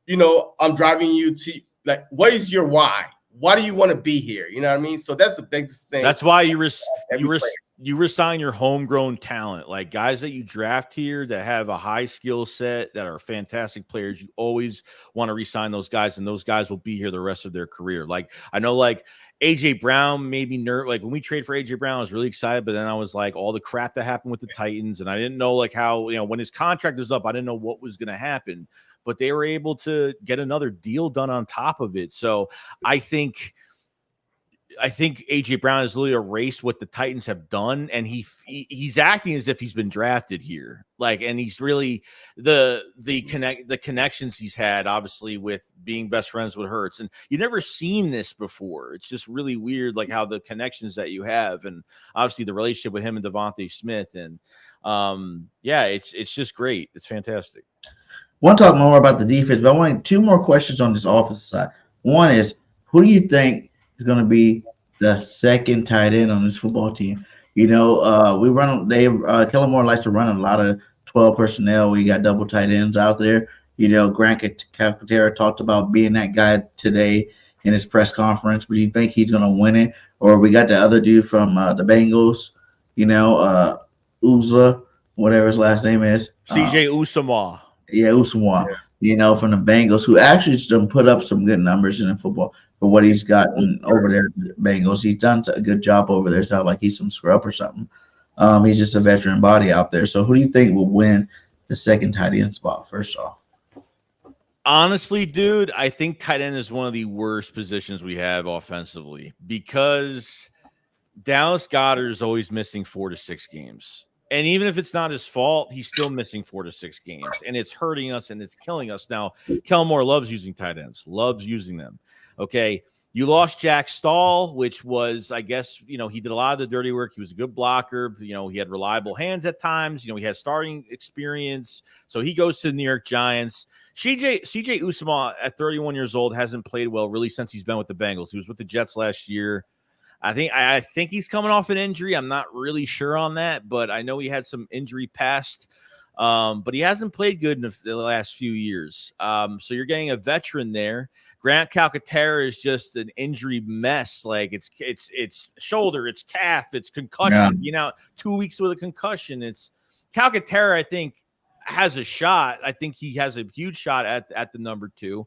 you know, I'm driving you to, like, what is your why? why do you want to be here? You know what I mean? So that's the biggest thing. That's why you resign your homegrown talent, like guys that you draft here that have a high skill set, that are fantastic players. You always want to resign those guys, and those guys will be here the rest of their career. Like I know, like AJ Brown made me like when we trade for AJ Brown, I was really excited, but then I was like, all the crap that happened with the Titans, and I didn't know like how, you know, when his contract was up, I didn't know what was going to happen, but they were able to get another deal done on top of it. So I think AJ Brown has literally erased what the Titans have done, and he's acting as if he's been drafted here. Like, and he's really the connections he's had, obviously, with being best friends with Hurts, and you've never seen this before. It's just really weird, like how the connections that you have, and obviously the relationship with him and Devontae Smith, and yeah, it's just great. It's fantastic. Want to talk more about the defense, but I want 2 more questions on this offensive side. One is, who do you think is going to be the second tight end on this football team? You know, Kellen Moore likes to run a lot of 12 personnel. We got double tight ends out there. You know, Grant Calcaterra talked about being that guy today in his press conference. But do you think he's going to win it? Or we got the other dude from the Bengals, you know, Uzla, whatever his last name is. CJ Uzomah. Yeah, Uzomah. Yeah. You know, from the Bengals, who actually put up some good numbers in the football for what he's gotten over there. The Bengals, he's done a good job over there. It's not like he's some scrub or something. He's just a veteran body out there. So, who do you think will win the second tight end spot? First off, honestly, dude, I think tight end is one of the worst positions we have offensively, because Dallas Goedert is always missing 4 to 6 games. And even if it's not his fault, he's still missing 4 to 6 games, and it's hurting us and it's killing us. Now, Kellen Moore loves using tight ends, loves using them. Okay. You lost Jack Stahl, which was, I guess, you know, he did a lot of the dirty work. He was a good blocker. You know, he had reliable hands at times. You know, he had starting experience. So he goes to the New York Giants. CJ Uzomah at 31 years old hasn't played well really since he's been with the Bengals. He was with the Jets last year. I think he's coming off an injury. I'm not really sure on that, but I know he had some injury past. But he hasn't played good in the last few years. So you're getting a veteran there. Grant Calcaterra is just an injury mess. Like it's shoulder, it's calf, it's concussion. Yeah. You know, 2 weeks with a concussion. It's Calcaterra, I think, has a shot. I think he has a huge shot at the number 2.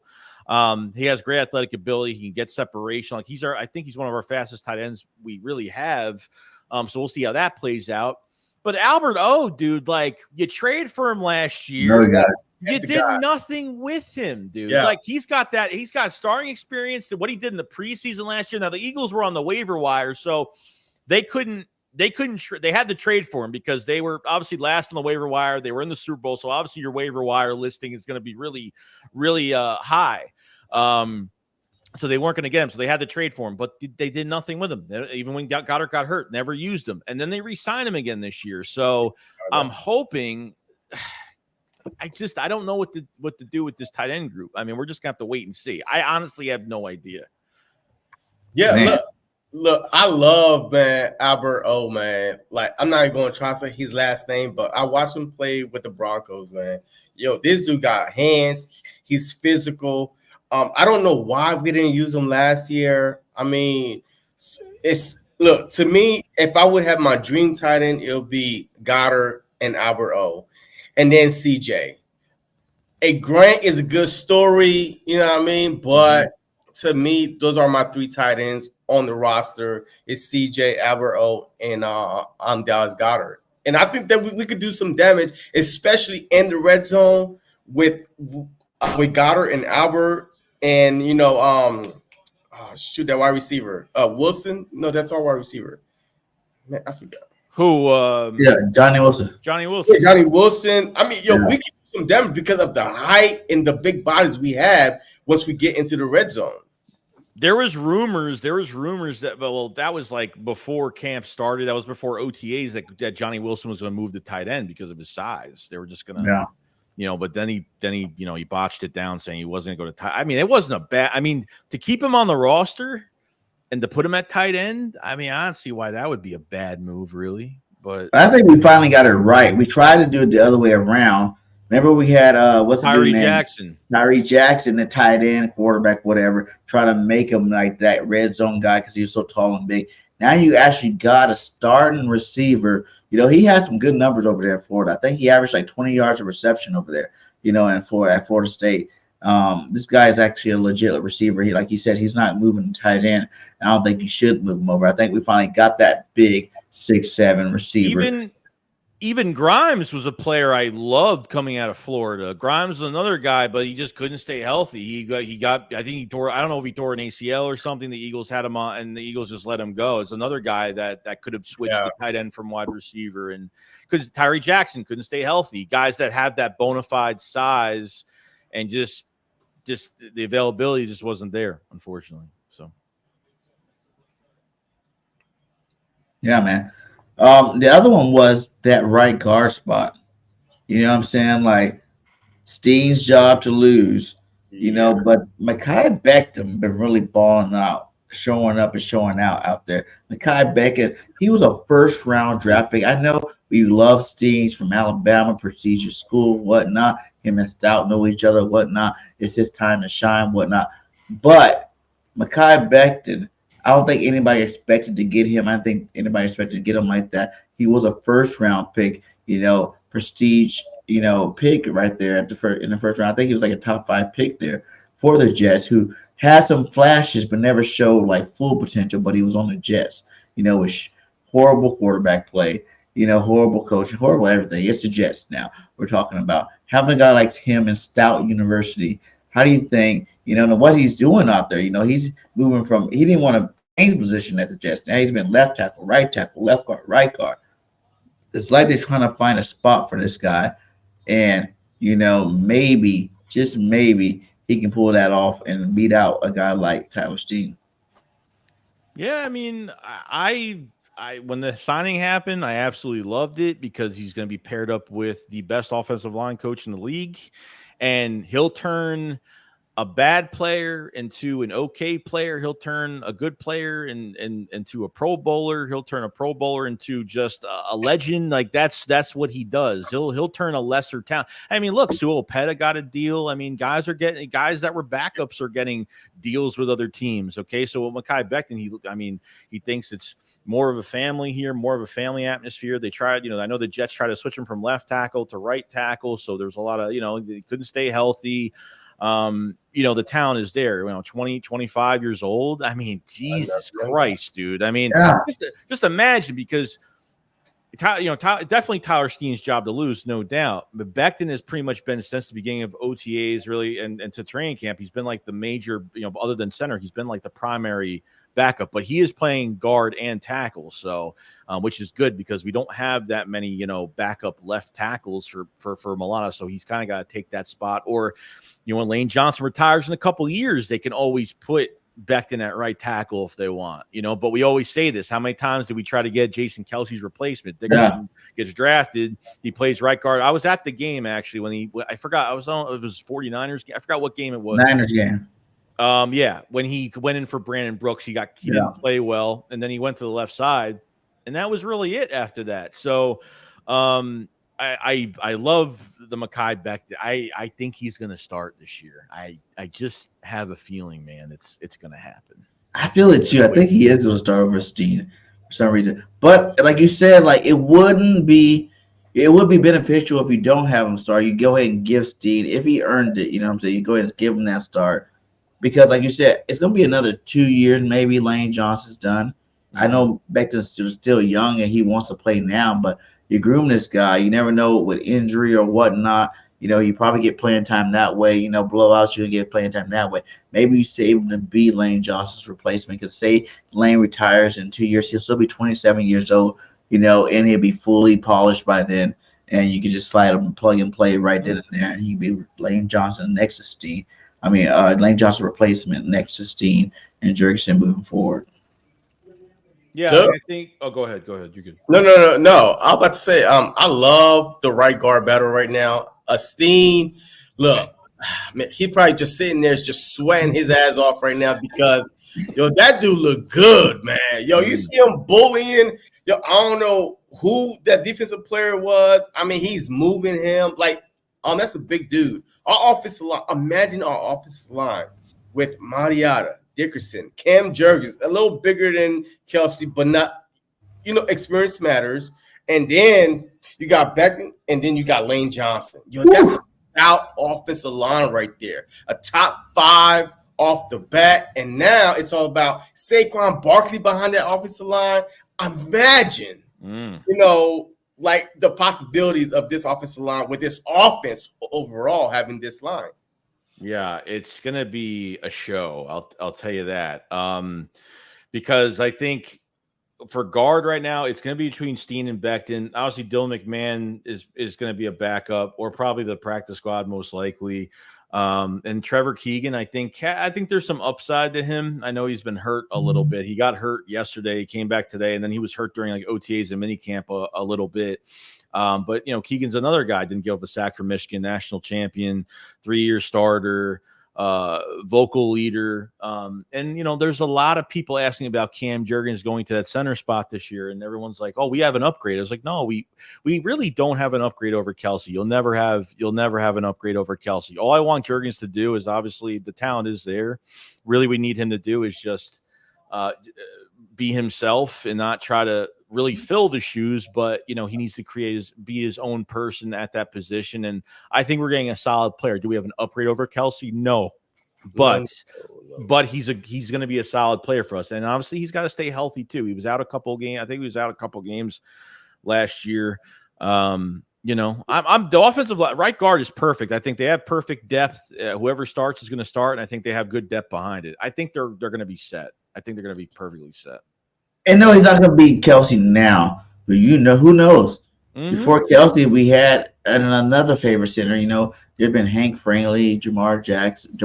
He has great athletic ability. He can get separation. Like I think he's one of our fastest tight ends we really have. So we'll see how that plays out. But Albert O, dude, like you traded for him last year. You did nothing with him, dude. Yeah. Like he's got starting experience to what he did in the preseason last year. Now the Eagles were on the waiver wire, so they had to trade for him because they were obviously last on the waiver wire. They were in the Super Bowl. So obviously your waiver wire listing is going to be really, really high. So they weren't going to get him. So they had to trade for him, but they did nothing with him. Even when Goddard got hurt, never used him. And then they re-signed him again this year. So I'm hoping, I don't know what to do with this tight end group. I mean, we're just going to have to wait and see. I honestly have no idea. Yeah. Look, I love, man, Albert O, man. Like, I'm not even going to try to say his last name, but I watched him play with the Broncos, man. Yo, this dude got hands. He's physical. I don't know why we didn't use him last year. I mean, look, to me, if I would have my dream tight end, it would be Goddard and Albert O, and then CJ. A Grant is a good story, you know what I mean? But to me, those are my 3 tight ends on the roster. It's CJ, Albert O, and I'm Dallas Goedert. And I think that we could do some damage, especially in the red zone with Goddard and Albert, and you know, that wide receiver, Wilson. No, that's our wide receiver. Man, I forgot who. Johnny Wilson. Johnny Wilson. Yeah, Johnny Wilson. I mean, we can do some damage because of the height and the big bodies we have once we get into the red zone. There was rumors that, well, that was like before camp started. That was before OTAs that Johnny Wilson was going to move to tight end because of his size. They were just going to, you know, but then he, you know, he botched it down saying he wasn't going to go to tight. I mean, it wasn't a bad, I mean, to keep him on the roster and to put him at tight end, I mean, I don't see why that would be a bad move, really. But I think we finally got it right. We tried to do it the other way around. Remember we had what's the dude Tyree name? Jackson. Tyree Jackson, the tight end, quarterback, whatever, try to make him like that red zone guy because he was so tall and big. Now you actually got a starting receiver. You know, he has some good numbers over there in Florida. I think he averaged like 20 yards of reception over there, you know, in Florida at Florida State. This guy is actually a legit receiver. He, like you said, he's not moving tight end. I don't think you should move him over. I think we finally got that big 6'7" receiver. Even Grimes was a player I loved coming out of Florida. Grimes was another guy, but he just couldn't stay healthy. He got I think he tore, I don't know if he tore an ACL or something. The Eagles had him on, and the Eagles just let him go. It's another guy that could have switched to tight end from wide receiver, and because Tyree Jackson couldn't stay healthy. Guys that have that bona fide size and just the availability just wasn't there, unfortunately. So yeah, man. The other one was that right guard spot. You know what I'm saying? Like Steen's job to lose, you know, but Mekhi Becton been really balling out, showing up and showing out there. Mekhi Becton, he was a first round draft pick. I know we love Steen's from Alabama, prestigious school, whatnot. Him and Stout know each other, whatnot. It's his time to shine, whatnot. But Mekhi Becton, I don't think anybody expected to get him. I don't think anybody expected to get him like that. He was a first round pick, you know, prestige, you know, pick right there at in the first round. I think he was like a top 5 pick there for the Jets, who had some flashes but never showed like full potential. But he was on the Jets, you know, with horrible quarterback play, you know, horrible coaching, horrible everything. It's the Jets now we're talking about. Having a guy like him in Stout University, how do you think, you know, what he's doing out there? You know, he's moving from, he didn't want to change position at the Jets. Now he's been left tackle, left guard, right guard. It's like they're trying to find a spot for this guy. And, you know, maybe, just maybe, he can pull that off and beat out a guy like Tyler Steen. Yeah, I mean, I when the signing happened, I absolutely loved it because he's going to be paired up with the best offensive line coach in the league, and he'll turn a bad player into an okay player. He'll turn a good player into a Pro Bowler. He'll turn a Pro Bowler into just a legend. Like that's what he does. He'll turn a lesser talent. I mean, look, Sewell Petta got a deal. I mean, guys that were backups are getting deals with other teams. Okay, so with Mekhi Becton, he thinks it's more of a family here, more of a family atmosphere. They tried, you know, I know the Jets tried to switch him from left tackle to right tackle, so there's a lot of, you know, they couldn't stay healthy. You know, the talent is there, you know, 20, 25 years old. I mean, Jesus Christ, dude. I mean, just imagine, because definitely Tyler Steen's job to lose, no doubt. But Becton has pretty much been, since the beginning of OTAs, really, and to training camp, he's been like the major, you know, other than center, he's been like the primary backup, but he is playing guard and tackle, so which is good because we don't have that many, you know, backup left tackles for Milano, so he's kind of got to take that spot. Or, you know, when Lane Johnson retires in a couple of years, they can always put Becton at right tackle if they want, you know. But we always say this: how many times did we try to get Jason Kelsey's replacement? Dickerson gets drafted, he plays right guard. I was at the game actually when I forgot, it was 49ers. I forgot what game it was. Niners game. When he went in for Brandon Brooks, he didn't play well, and then he went to the left side, and that was really it after that. So I love the Mekhi Becton. I think he's going to start this year. I just have a feeling, man, it's going to happen. I feel it too. I think he is going to start over Steen for some reason. But like you said, like it would be beneficial if you don't have him start. You go ahead and give Steen, if he earned it, you know what I'm saying, you go ahead and give him that start. Because like you said, it's going to be another 2 years, maybe Lane Johnson's done. I know Becton's still young and he wants to play now, but you groom this guy. You never know with injury or whatnot. You know, you probably get playing time that way. You know, blowouts, you'll get playing time that way. Maybe you save him to be Lane Johnson's replacement, because say Lane retires in 2 years, he'll still be 27 years old, you know, and he'll be fully polished by then. And you can just slide him and plug and play right then and there, and he'd be Lane Johnson next to Steen. Lane Johnson replacement next to Steen and Jurgensen moving forward. Yeah, I think. Oh, go ahead. You're good. No. I'm about to say, I love the right guard battle right now. Steen, look, man, he probably just sitting there, just sweating his ass off right now because, yo, that dude look good, man. Yo, you see him bullying. Yo, I don't know who that defensive player was. I mean, he's moving him like That's a big dude. Our offensive line. Imagine our offensive line with Mariota, Dickerson, Cam Jurgens, a little bigger than Kelsey, but not. Experience matters. And then you got Beckham, and then you got Lane Johnson. That's out offensive line right there. A top 5 off the bat. And now it's all about Saquon Barkley behind that offensive line. Imagine, like the possibilities of this offensive line with this offense overall having this line. Yeah, it's gonna be a show. I'll tell you that. Because I think for guard right now, it's going to be between Steen and Becton. Obviously, Dylan McMahon is going to be a backup or probably the practice squad most likely. And Trevor Keegan, I think there's some upside to him. I know he's been hurt a little bit. He got hurt yesterday. He came back today, and then he was hurt during like OTAs and minicamp a little bit. But Keegan's another guy. Didn't give up a sack for Michigan, national champion, 3-year starter. Vocal leader. And there's a lot of people asking about Cam Jurgens going to that center spot this year, and everyone's like, oh, we have an upgrade. I was like, no, we really don't have an upgrade over Kelsey. You'll never have an upgrade over Kelsey. All I want Jurgens to do is, obviously the talent is there. Really, we need him to do is just be himself and not try to really fill the shoes, but he needs to be his own person at that position. And I think we're getting a solid player. Do we have an upgrade over Kelsey? No, but he's going to be a solid player for us. And obviously he's got to stay healthy too. He was out a couple games. I think he was out a couple games last year. I'm the offensive right guard is perfect. I think they have perfect depth. Whoever starts is going to start. And I think they have good depth behind it. I think they're going to be set. I think they're going to be perfectly set. And no, he's not going to beat Kelsey now, but who knows? Mm-hmm. Before Kelsey, we had another favorite center. There'd been Hank Franklin, Jamal Jackson.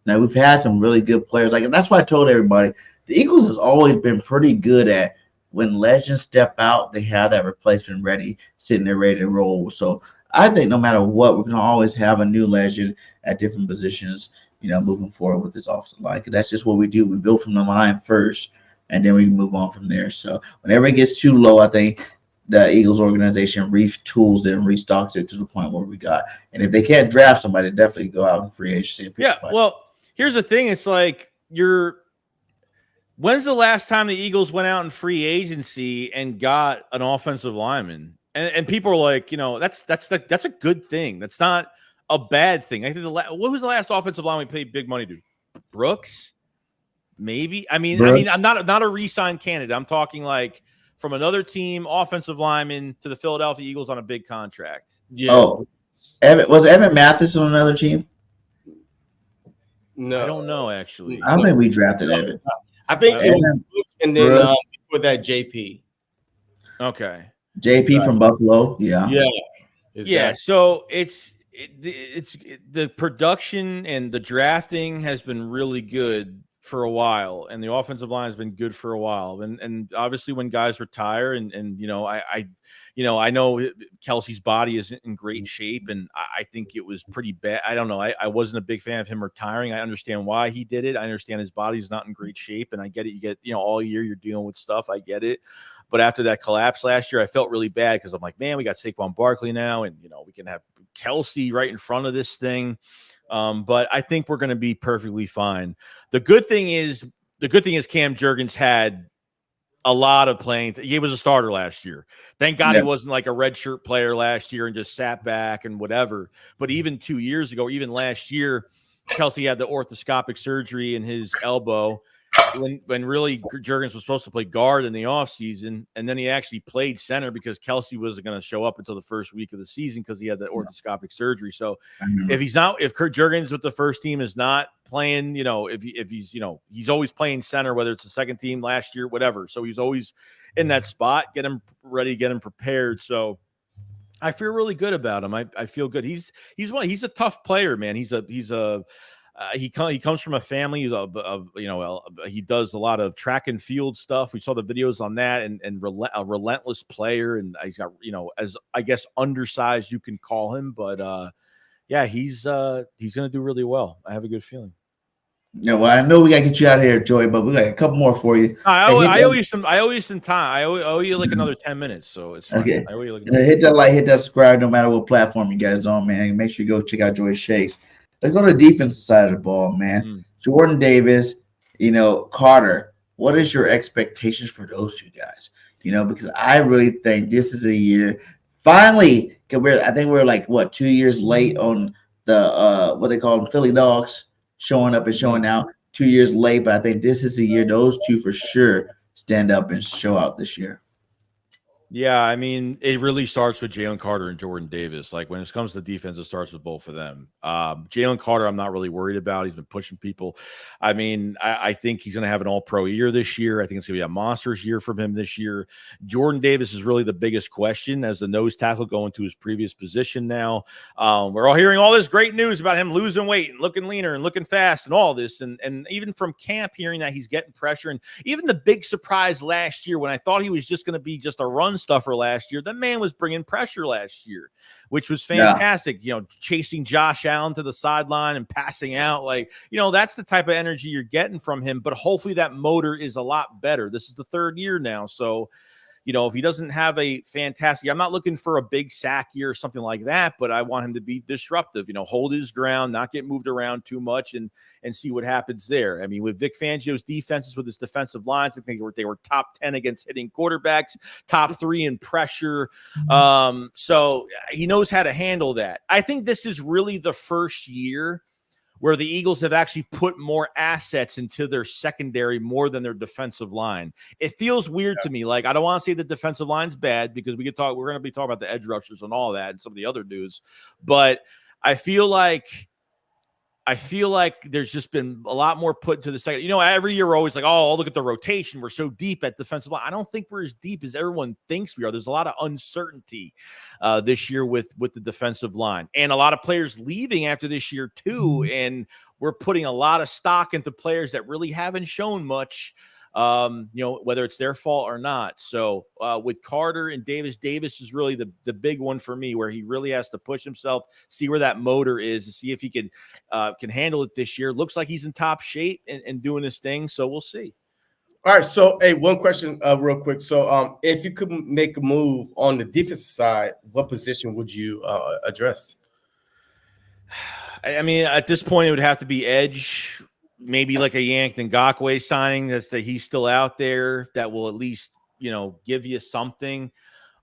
Now we've had some really good players. And that's why I told everybody the Eagles has always been pretty good at when legends step out, they have that replacement ready, sitting there ready to roll. So I think no matter what, we're going to always have a new legend at different positions. Moving forward with this offensive line. That's just what we do. We build from the line first, and then we move on from there. So whenever it gets too low, I think the Eagles organization retools it and restocks it to the point where we got. And if they can't draft somebody, definitely go out in free agency. Yeah, well, here's the thing. It's like when's the last time the Eagles went out in free agency and got an offensive lineman? And people are like, that's a good thing. That's not a bad thing. I think what was the last offensive line we paid big money to? Brooks? Maybe. I mean, I'm not a re-sign candidate. I'm talking like from another team, offensive lineman to the Philadelphia Eagles on a big contract. Yeah. Oh, was Evan Mathis on another team? No, I don't know actually. I don't think we drafted Evan. I think it was Brooks and then for that JP. Okay. JP from Buffalo. Yeah. Yeah. Exactly. Yeah. So it's the production and the drafting has been really good for a while, and the offensive line has been good for a while. And obviously when guys retire and I know Kelsey's body isn't in great shape, and I think it was pretty bad. I don't know. I wasn't a big fan of him retiring. I understand why he did it. I understand his body's not in great shape, and I get it. You get, all year you're dealing with stuff. I get it. But after that collapse last year, I felt really bad because I'm like, man, we got Saquon Barkley now, and we can have Kelsey right in front of this thing. But I think we're going to be perfectly fine. The good thing is Cam Jurgens had a lot of playing. He was a starter last year. Thank God he wasn't like a redshirt player last year and just sat back and whatever. But even 2 years ago, even last year, Kelsey had the orthoscopic surgery in his elbow when really Jurgens was supposed to play guard in the offseason, and then he actually played center because Kelsey wasn't going to show up until the first week of the season because he had the orthoscopic surgery. So if Kurt Jurgens with the first team is not playing, if he's he's always playing center, whether it's the second team last year, whatever. So he's always in that spot, get him ready, get him prepared. So I feel really good about him. I feel good. He's a tough player, man. He comes from a family. He does a lot of track and field stuff. We saw the videos on that, and a relentless player. And he's got, as I guess undersized you can call him, but he's going to do really well. I have a good feeling. Yeah, well, I know we gotta get you out of here, Joey, but we got a couple more for you. I Hey, owe, hit I owe that, you some. I owe you some time. owe you like another 10 minutes, so it's fine. okay. I owe you like another. Hit that like, hit that subscribe, no matter what platform you guys on, man. And make sure you go check out Joey Shakes. Let's go to the defensive side of the ball, man. Mm. Jordan Davis, Carter. What is your expectations for those two guys? Because I really think this is a year. Finally, I think we're like what 2 years late on the what they call them Philly Dogs showing up and showing out. 2 years late, but I think this is a year those two for sure stand up and show out this year. Yeah, I mean, it really starts with Jalen Carter and Jordan Davis. Like when it comes to defense, it starts with both of them. Jalen Carter, I'm not really worried about. He's been pushing people. I mean, I think he's going to have an all-pro year this year. I think it's going to be a monstrous year from him this year. Jordan Davis is really the biggest question as the nose tackle going to his previous position now. We're all hearing all this great news about him losing weight and looking leaner and looking fast and all this. And even from camp, hearing that he's getting pressure. And even the big surprise last year when I thought he was just going to be just a run stuffer last year, the man was bringing pressure last year, which was fantastic. Yeah. Chasing Josh Allen to the sideline and passing out, that's the type of energy you're getting from him. But hopefully that motor is a lot better. This is the third year now, so if he doesn't have a fantastic, I'm not looking for a big sack year or something like that, but I want him to be disruptive, hold his ground, not get moved around too much and see what happens there. I mean, with Vic Fangio's defenses, with his defensive lines, I think they were top 10 against hitting quarterbacks, top 3 in pressure. So he knows how to handle that. I think this is really the first year where the Eagles have actually put more assets into their secondary more than their defensive line. It feels weird to me. Like, I don't want to say the defensive line's bad because we're going to be talking about the edge rushers and all that and some of the other dudes. But I feel like there's just been a lot more put into the second. Every year we're always like, oh, look at the rotation. We're so deep at defensive line. I don't think we're as deep as everyone thinks we are. There's a lot of uncertainty this year with the defensive line and a lot of players leaving after this year too. And we're putting a lot of stock into players that really haven't shown much. Whether it's their fault or not. So with Carter and Davis is really the big one for me, where he really has to push himself, see where that motor is, to see if he can handle it this year. Looks like he's in top shape and doing his thing. So we'll see. All right. So, hey, one question real quick. So if you could make a move on the defensive side, what position would you address? I mean, at this point, it would have to be edge. Maybe like a Yank Ngakoue signing that he's still out there that will at least, give you something.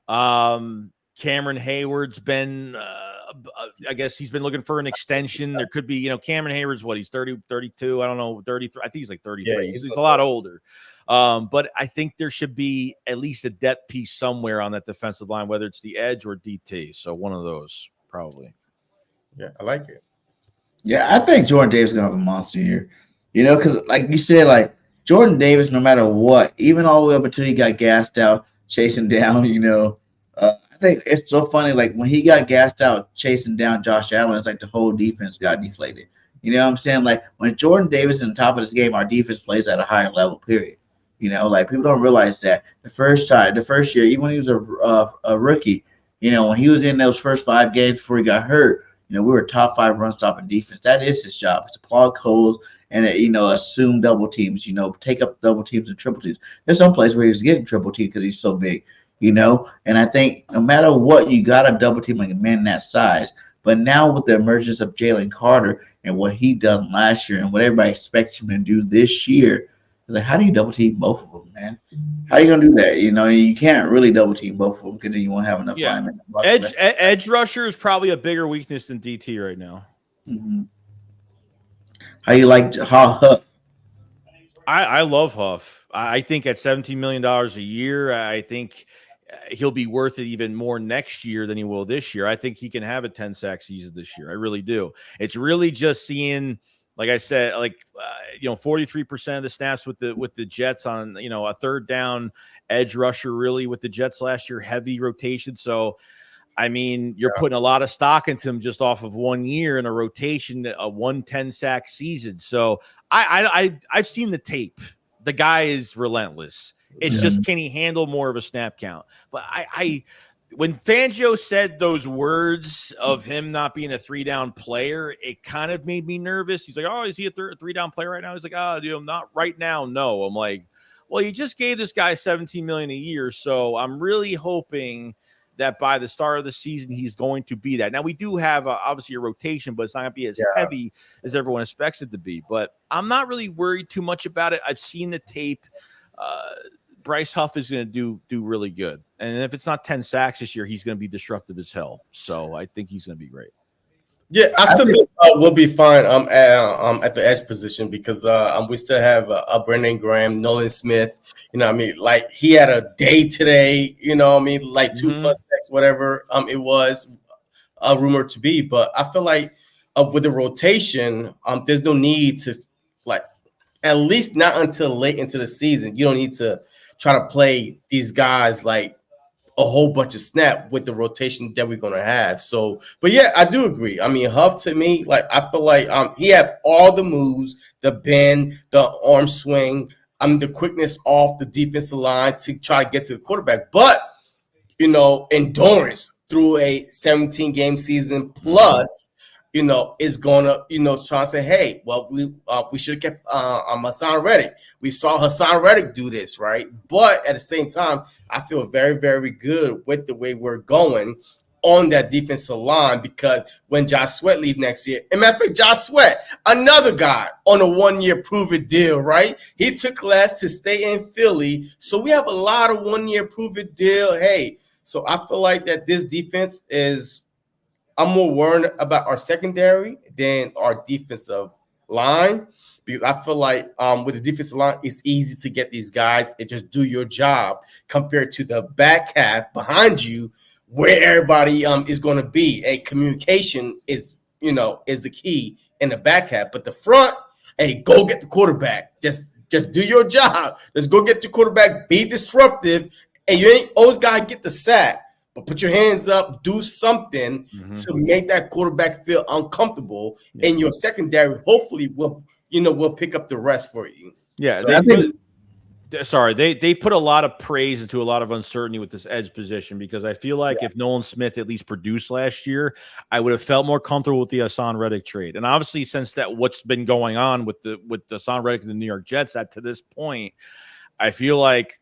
Cameron Hayward's been, I guess he's been looking for an extension. There could be, Cameron Hayward's he's 30, 32. I don't know, 33. I think he's like 33. Yeah, he's a lot older. But I think there should be at least a depth piece somewhere on that defensive line, whether it's the edge or DT. So one of those probably. Yeah, I like it. Yeah, I think Jordan Davis is going to have a monster year. Because like you said, like Jordan Davis, no matter what, even all the way up until he got gassed out, chasing down, I think it's so funny. Like when he got gassed out, chasing down Josh Allen, it's like the whole defense got deflated. You know what I'm saying? Like when Jordan Davis is on top of this game, our defense plays at a higher level, period. Like people don't realize that the first year, even when he was a rookie, when he was in those first 5 games before he got hurt, we were top 5 run stopping defense. That is his job. It's to plug holes and assume double teams. Take up double teams and triple teams. There's some place where he was getting triple team because he's so big. And I think no matter what, you got to double team like a man that size. But now with the emergence of Jalen Carter and what he done last year and what everybody expects him to do this year, it's like, how do you double team both of them, man? How are you gonna do that? You can't really double team both of them because then you won't have enough linemen. Edge rusher is probably a bigger weakness than DT right now. Mm-hmm. How you like Huff? I love Huff. I think at $17 million a year, I think he'll be worth it even more next year than he will this year. I think he can have a 10-sack season this year. I really do. It's really just seeing, like I said, 43% of the snaps with the Jets on, a third down edge rusher, really with the Jets last year, heavy rotation. So, I mean, you're putting a lot of stock into him just off of 1 year in a rotation, a 110-sack season. So I've seen the tape. The guy is relentless. It's just, can he handle more of a snap count? But when Fangio said those words of him not being a 3-down player, it kind of made me nervous. He's like, "Oh, is he a 3-down player right now?" He's like, "Oh, not right now. No." I'm like, "Well, you just gave this guy $17 million a year, so I'm really hoping that by the start of the season he's going to be that." Now we do have obviously a rotation, but it's not going to be as heavy as everyone expects it to be. But I'm not really worried too much about it. I've seen the tape. Bryce Huff is going to do really good. And if it's not 10 sacks this year, he's going to be disruptive as hell. So I think he's going to be great. Yeah, I still think we'll be fine at the edge position because we still have Brendan Graham, Nolan Smith. You know what I mean? Like, he had a day today, you know what I mean? Like 2+ sacks, whatever it was rumored to be. But I feel like with the rotation, there's no need to, like, at least not until late into the season. You don't need to try to play these guys like a whole bunch of snap with the rotation that we're going to have. So, but yeah, I do agree. I mean, Huff, to me, like, I feel like he has all the moves, the bend, the arm swing, the quickness off the defensive line to try to get to the quarterback. But, you know, endurance through a 17-game season plus, you know, is going to, you know, try to say, hey, well, we should have kept Hassan Reddick. We saw Hassan Reddick do this, right? But at the same time, I feel very, very good with the way we're going on that defensive line because when Josh Sweat leaves next year, and matter of fact, Josh Sweat, another guy on a 1-year prove-it deal, right? He took less to stay in Philly. So we have a lot of 1-year prove-it deal. Hey, so I feel like that this defense is – I'm more worried about our secondary than our defensive line because I feel like with the defensive line, it's easy to get these guys and just do your job compared to the back half behind you where everybody is going to be. A communication is the key in the back half. But the front, hey, go get the quarterback. Just do your job. Just go get the quarterback, be disruptive, and you ain't always got to get the sack. But put your hands up, do something to make that quarterback feel uncomfortable, and your secondary hopefully will pick up the rest for you. Yeah, So they put a lot of praise into a lot of uncertainty with this edge position because I feel like if Nolan Smith at least produced last year, I would have felt more comfortable with the Hassan Reddick trade. And obviously, since that what's been going on with the Hassan Reddick and the New York Jets, that to this point, I feel like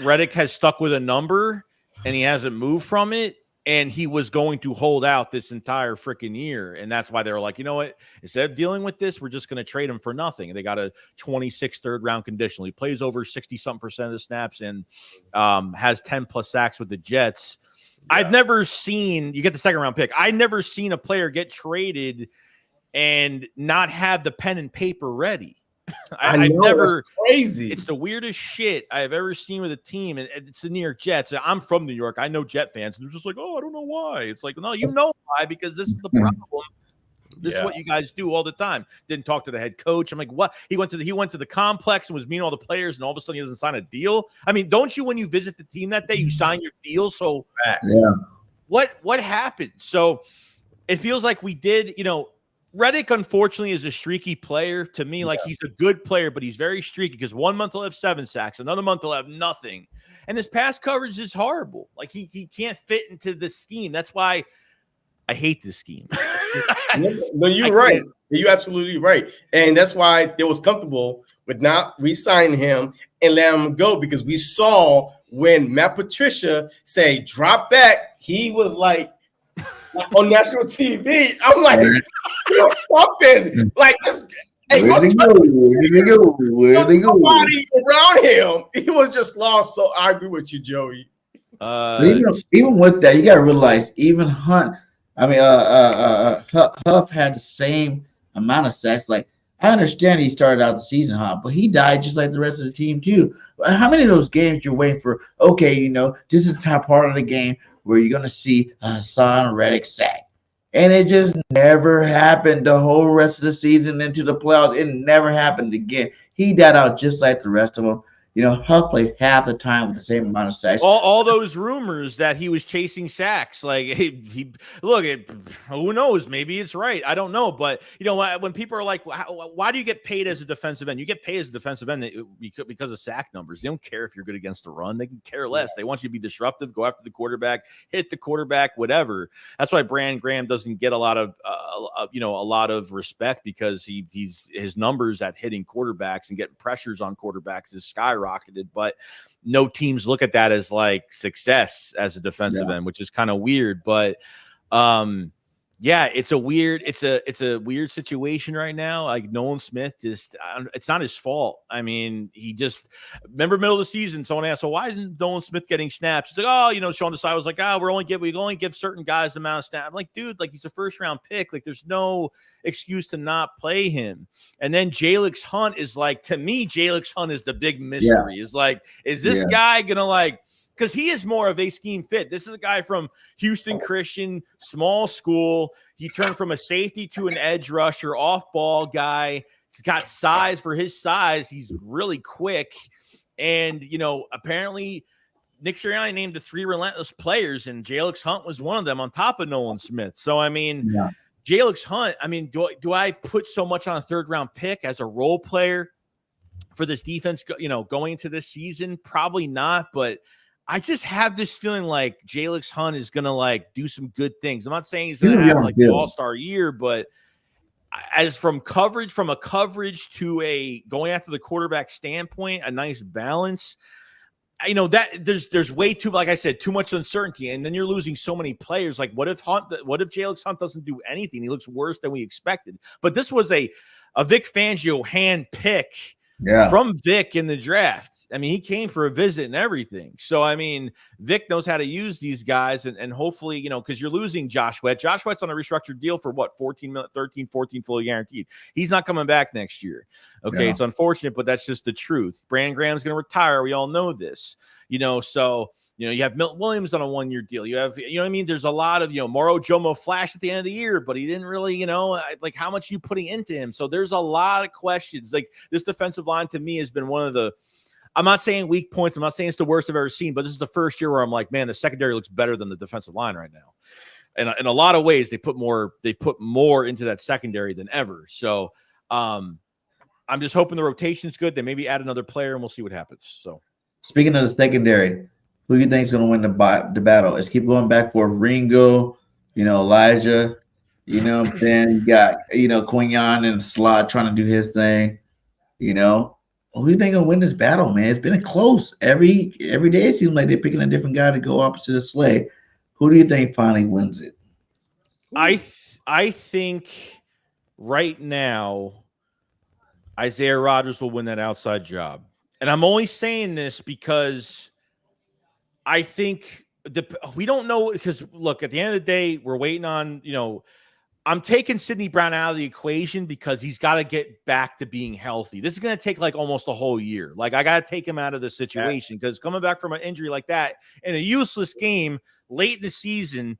Reddick has stuck with a number and he hasn't moved from it. And he was going to hold out this entire freaking year. And that's why they were like, you know what? Instead of dealing with this, we're just going to trade him for nothing. And they got a 26th third-round conditional. He plays over 60-something% of the snaps and has 10+ sacks with the Jets. Yeah. I've never seen – you get the second-round pick. I've never seen a player get traded and not have the pen and paper ready. I've never – crazy. It's the weirdest shit I've ever seen with a team, and it's the New York Jets. I'm from New York. I know Jet fans, and they're just like, "Oh, I don't know why." It's like, no, you know why, because this is the problem. This is what you guys do all the time. Didn't talk to the head coach. I'm like, what? He went to the complex and was meeting all the players, and all of a sudden he doesn't sign a deal. I mean, don't you when you visit the team that day, you sign your deal? So what happened? So it feels like we did, Reddick, unfortunately, is a streaky player to me. Like, he's a good player, but he's very streaky because 1 month he'll have 7 sacks, another month he'll have nothing. And his pass coverage is horrible. Like, he can't fit into the scheme. That's why I hate this scheme. No, you're right. You're absolutely right. And that's why they was comfortable with not re-signing him and letting him go, because we saw when Matt Patricia say drop back, he was like on national TV. I'm like, something like this. Hey, where they go? Nobody around him. He was just lost. So I agree with you, Joey. Even with that, you got to realize even Hunt. I mean, Huff had the same amount of sacks. Like, I understand he started out the season hot, but he died just like the rest of the team too. How many of those games you're waiting for? Okay, this is the top part of the game where you're gonna see a Hassan Reddick sack, and it just never happened the whole rest of the season into the playoffs. It never happened again. He died out just like the rest of them. Huff played half the time with the same amount of sacks. All those rumors that he was chasing sacks, like who knows? Maybe it's right. I don't know. But when people are like, why do you get paid as a defensive end? You get paid as a defensive end because of sack numbers. They don't care if you're good against the run. They can care less. They want you to be disruptive, go after the quarterback, hit the quarterback, whatever. That's why Brandon Graham doesn't get a lot of respect, because his numbers at hitting quarterbacks and getting pressures on quarterbacks is skyrocketed. But no teams look at that as like success as a defensive end, which is kind of weird. But it's a weird situation right now. Like Nolan Smith, it's not his fault. I mean, remember middle of the season, someone asked, "So why isn't Nolan Smith getting snaps?" He's like, Sean Desai was like, we only give certain guys the amount of snaps. I'm like, dude, like he's a first round pick. Like there's no excuse to not play him. And then Jalix Hunt is like, to me, Jalix Hunt is the big mystery. Is like, is this guy gonna because he is more of a scheme fit. This is a guy from Houston Christian, small school. He turned from a safety to an edge rusher, off-ball guy. He's got size for his size. He's really quick. And, apparently Nick Sirianni named the 3 relentless players, and Jalix Hunt was one of them on top of Nolan Smith. So, I mean, Jalix Hunt, I mean, do I put so much on a third-round pick as a role player for this defense, going into this season? Probably not, but I just have this feeling like Jalix Hunt is going to do some good things. I'm not saying he's going to have an all-star year, but as from a coverage to a going after the quarterback standpoint, a nice balance. That there's way too, like I said, too much uncertainty. And then you're losing so many players. Like what if Jalix Hunt doesn't do anything? He looks worse than we expected. But this was a Vic Fangio hand pick from Vic in the draft. I mean, he came for a visit and everything. So, I mean, Vic knows how to use these guys, and hopefully, because you're losing Josh Sweat. Josh Sweat's on a restructured deal for what, 14 fully guaranteed. He's not coming back next year. Okay, it's unfortunate, but that's just the truth. Brandon Graham's going to retire. We all know this. So you have Milton Williams on a 1-year deal. You have, there's a lot of, Moro Jomo flashed at the end of the year, but he didn't really, like how much are you putting into him? So there's a lot of questions. Like this defensive line to me has been one of the, I'm not saying weak points. I'm not saying it's the worst I've ever seen, but this is the first year where I'm like, man, the secondary looks better than the defensive line right now. And in a lot of ways, they put more into that secondary than ever. So I'm just hoping the rotation's good. They maybe add another player and we'll see what happens. So speaking of the secondary, who do you think is going to win the battle? Let's keep going back for Ringo, Elijah, then you got, Quinyon in the slot trying to do his thing, Who do you think will win this battle, man? It's been a close. Every day it seems like they're picking a different guy to go opposite of Slay. Who do you think finally wins it? I think right now Isaiah Rodgers will win that outside job. And I'm only saying this because I think we don't know, because look, at the end of the day, we're waiting on, I'm taking Sidney Brown out of the equation because he's got to get back to being healthy. This is going to take almost a whole year. I got to take him out of the situation because coming back from an injury like that in a useless game late in the season,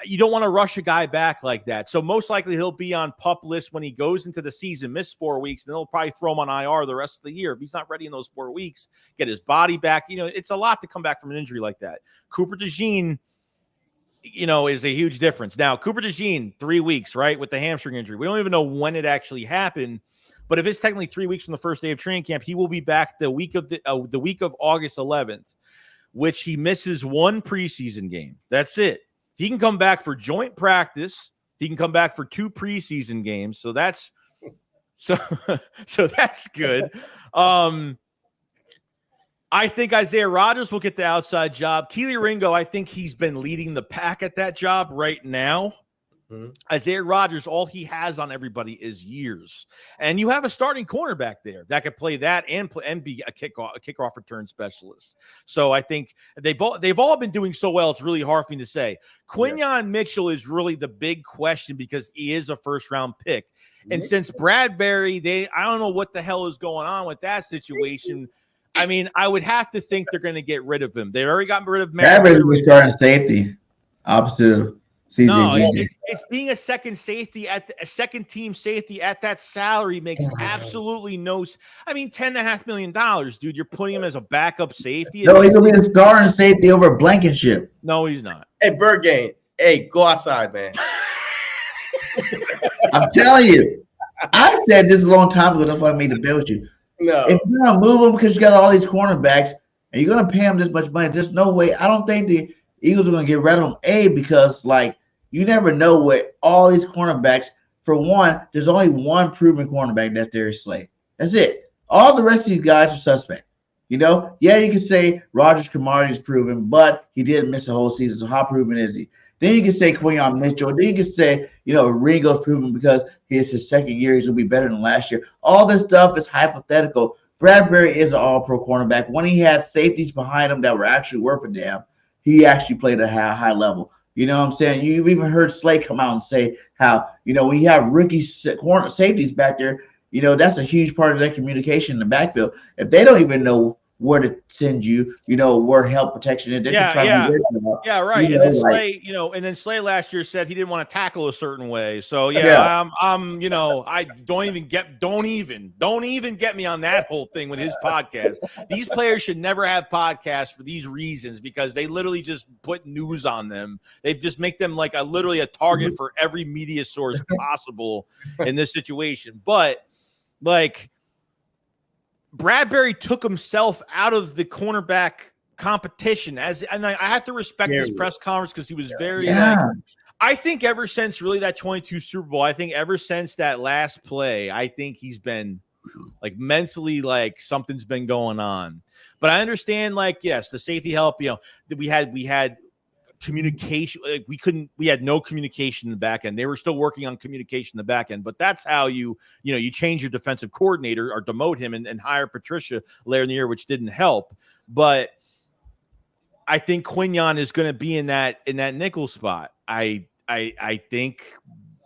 you don't want to rush a guy back like that. So most likely he'll be on PUP list when he goes into the season, miss 4 weeks, and they'll probably throw him on IR the rest of the year. If he's not ready in those 4 weeks, get his body back. It's a lot to come back from an injury like that. Cooper DeJean, is a huge difference. Now, Cooper DeJean, 3 weeks, right, with the hamstring injury. We don't even know when it actually happened, but if it's technically 3 weeks from the first day of training camp, he will be back the week of August 11th, which he misses 1 preseason game. That's it. He can come back for joint practice. He can come back for 2 preseason games. So that's that's good. I think Isaiah Rodgers will get the outside job. Keely Ringo, I think he's been leading the pack at that job right now. Mm-hmm. Isaiah Rodgers, all he has on everybody is years. And you have a starting cornerback there that could play that and be a kickoff return specialist. So I think they've all been doing so well, it's really hard for me to say. Quinyon Mitchell is really the big question because he is a first-round pick. And since Bradberry, I don't know what the hell is going on with that situation. I mean, I would have to think they're going to get rid of him. They already got rid of Bradberry was starting safety, opposite of No, CJ. it's being a second safety a second team safety at that salary makes absolutely no. I mean, $10.5 million, dude. You're putting him as a backup safety. No, he's gonna be the starting safety over Blankenship. No, he's not. Hey, BIRDGANG. Hey, go outside, man. I'm telling you. I said this a long time ago. That's why I made the bet with you. No. If you're gonna move him because you got all these cornerbacks and you're gonna pay him this much money, there's no way. I don't think the Eagles are gonna get rid of him. Because like you never know what all these cornerbacks. For one, there's only one proven cornerback, that's Darius Slay. That's it. All the rest of these guys are suspect. You know, yeah, you can say Rogers Cromartie is proven, but he didn't miss a whole season. So how proven is he? Then you can say Quinyon Mitchell. Then you can say, Ringo's proven because it's his second year. He's going to be better than last year. All this stuff is hypothetical. Bradberry is an all-pro cornerback. When he had safeties behind him that were actually worth a damn, he actually played at a high level. You know what I'm saying? You've even heard Slay come out and say how, when you have rookie corner safeties back there, that's a huge part of their communication in the backfield. If they don't even know where to send you, where help protection is. Yeah, right. And then Slay, and then Slay last year said he didn't want to tackle a certain way. So I don't even get me on that whole thing with his podcast. These players should never have podcasts for these reasons because they literally just put news on them. They just make them like literally a target for every media source possible in this situation. But like Bradberry took himself out of the cornerback competition and I have to respect his press conference because he was very I think ever since really that 22 Super Bowl, I think ever since that last play, I think he's been like mentally like something's been going on. But I understand yes, the safety help, we had communication. We had no communication in the back end. They were still working on communication in the back end, but that's how you change your defensive coordinator or demote him and hire Patricia later in the year, which didn't help. But I think Quinyon is going to be in that nickel spot. I think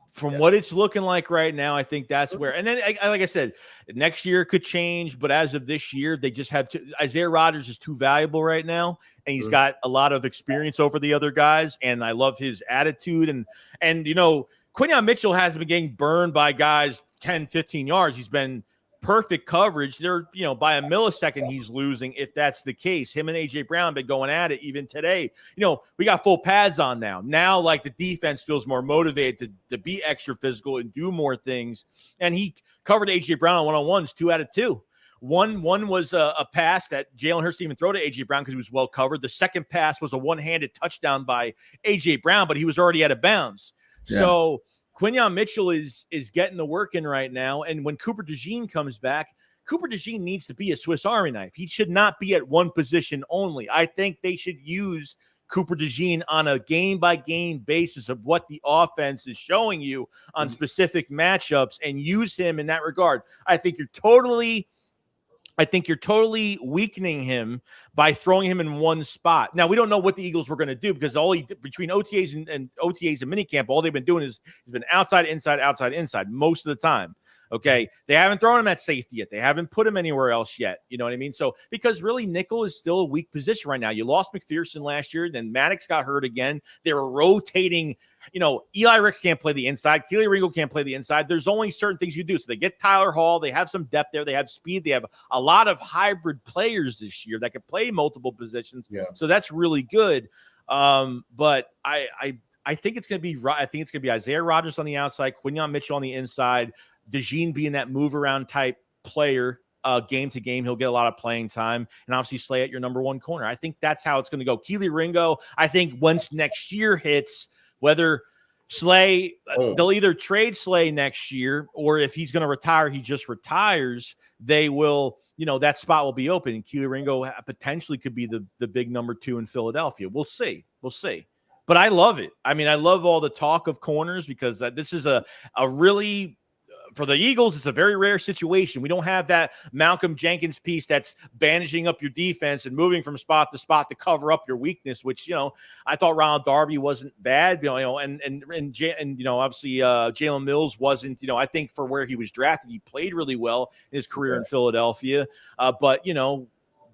from what it's looking like right now, I think that's where, and then like I said, next year could change, but as of this year, they just have to, Isaiah Rodgers is too valuable right now. And he's got a lot of experience over the other guys. And I love his attitude. And Quinyon Mitchell hasn't been getting burned by guys 10, 15 yards. He's been perfect coverage. They're, by a millisecond, he's losing if that's the case. Him and A.J. Brown been going at it even today. We got full pads on now. Now, like, the defense feels more motivated to be extra physical and do more things. And he covered A.J. Brown on one-on-ones, 2 out of 2. One was a pass that Jalen Hurts didn't even throw to A.J. Brown because he was well covered. The second pass was a one-handed touchdown by A.J. Brown, but he was already out of bounds. Yeah. So Quinyon Mitchell is getting the work in right now. And when Cooper DeJean comes back, Cooper DeJean needs to be a Swiss Army knife. He should not be at one position only. I think they should use Cooper DeJean on a game-by-game basis of what the offense is showing you on specific matchups and use him in that regard. I think you're totally weakening him by throwing him in one spot. Now, we don't know what the Eagles were going to do because between OTAs and minicamp, all they've been doing is been outside, inside most of the time. Okay. They haven't thrown him at safety yet. They haven't put him anywhere else yet. You know what I mean? So, because really nickel is still a weak position right now. You lost McPherson last year. Then Maddox got hurt again. They were rotating. Eli Ricks can't play the inside. Keely Ringo can't play the inside. There's only certain things you do. So they get Tyler Hall. They have some depth there. They have speed. They have a lot of hybrid players this year that can play multiple positions. Yeah. So that's really good. But I think it's going to be Isaiah Rodgers on the outside, Quinyon Mitchell on the inside, DeJean being that move around type player, game to game. He'll get a lot of playing time, and obviously Slay at your number one corner. I think that's how it's going to go. Keely Ringo, I think once next year hits, whether Slay, they'll either trade Slay next year, or if he's going to retire, he just retires. They will, that spot will be open, and Keely Ringo potentially could be the big number 2 in Philadelphia. We'll see. But I love it. I mean, I love all the talk of corners because this is a really, for the Eagles, it's a very rare situation. We don't have that Malcolm Jenkins piece that's bandaging up your defense and moving from spot to spot to cover up your weakness, which, I thought Ronald Darby wasn't bad, and obviously Jalen Mills wasn't, I think for where he was drafted, he played really well in his career in Philadelphia. But,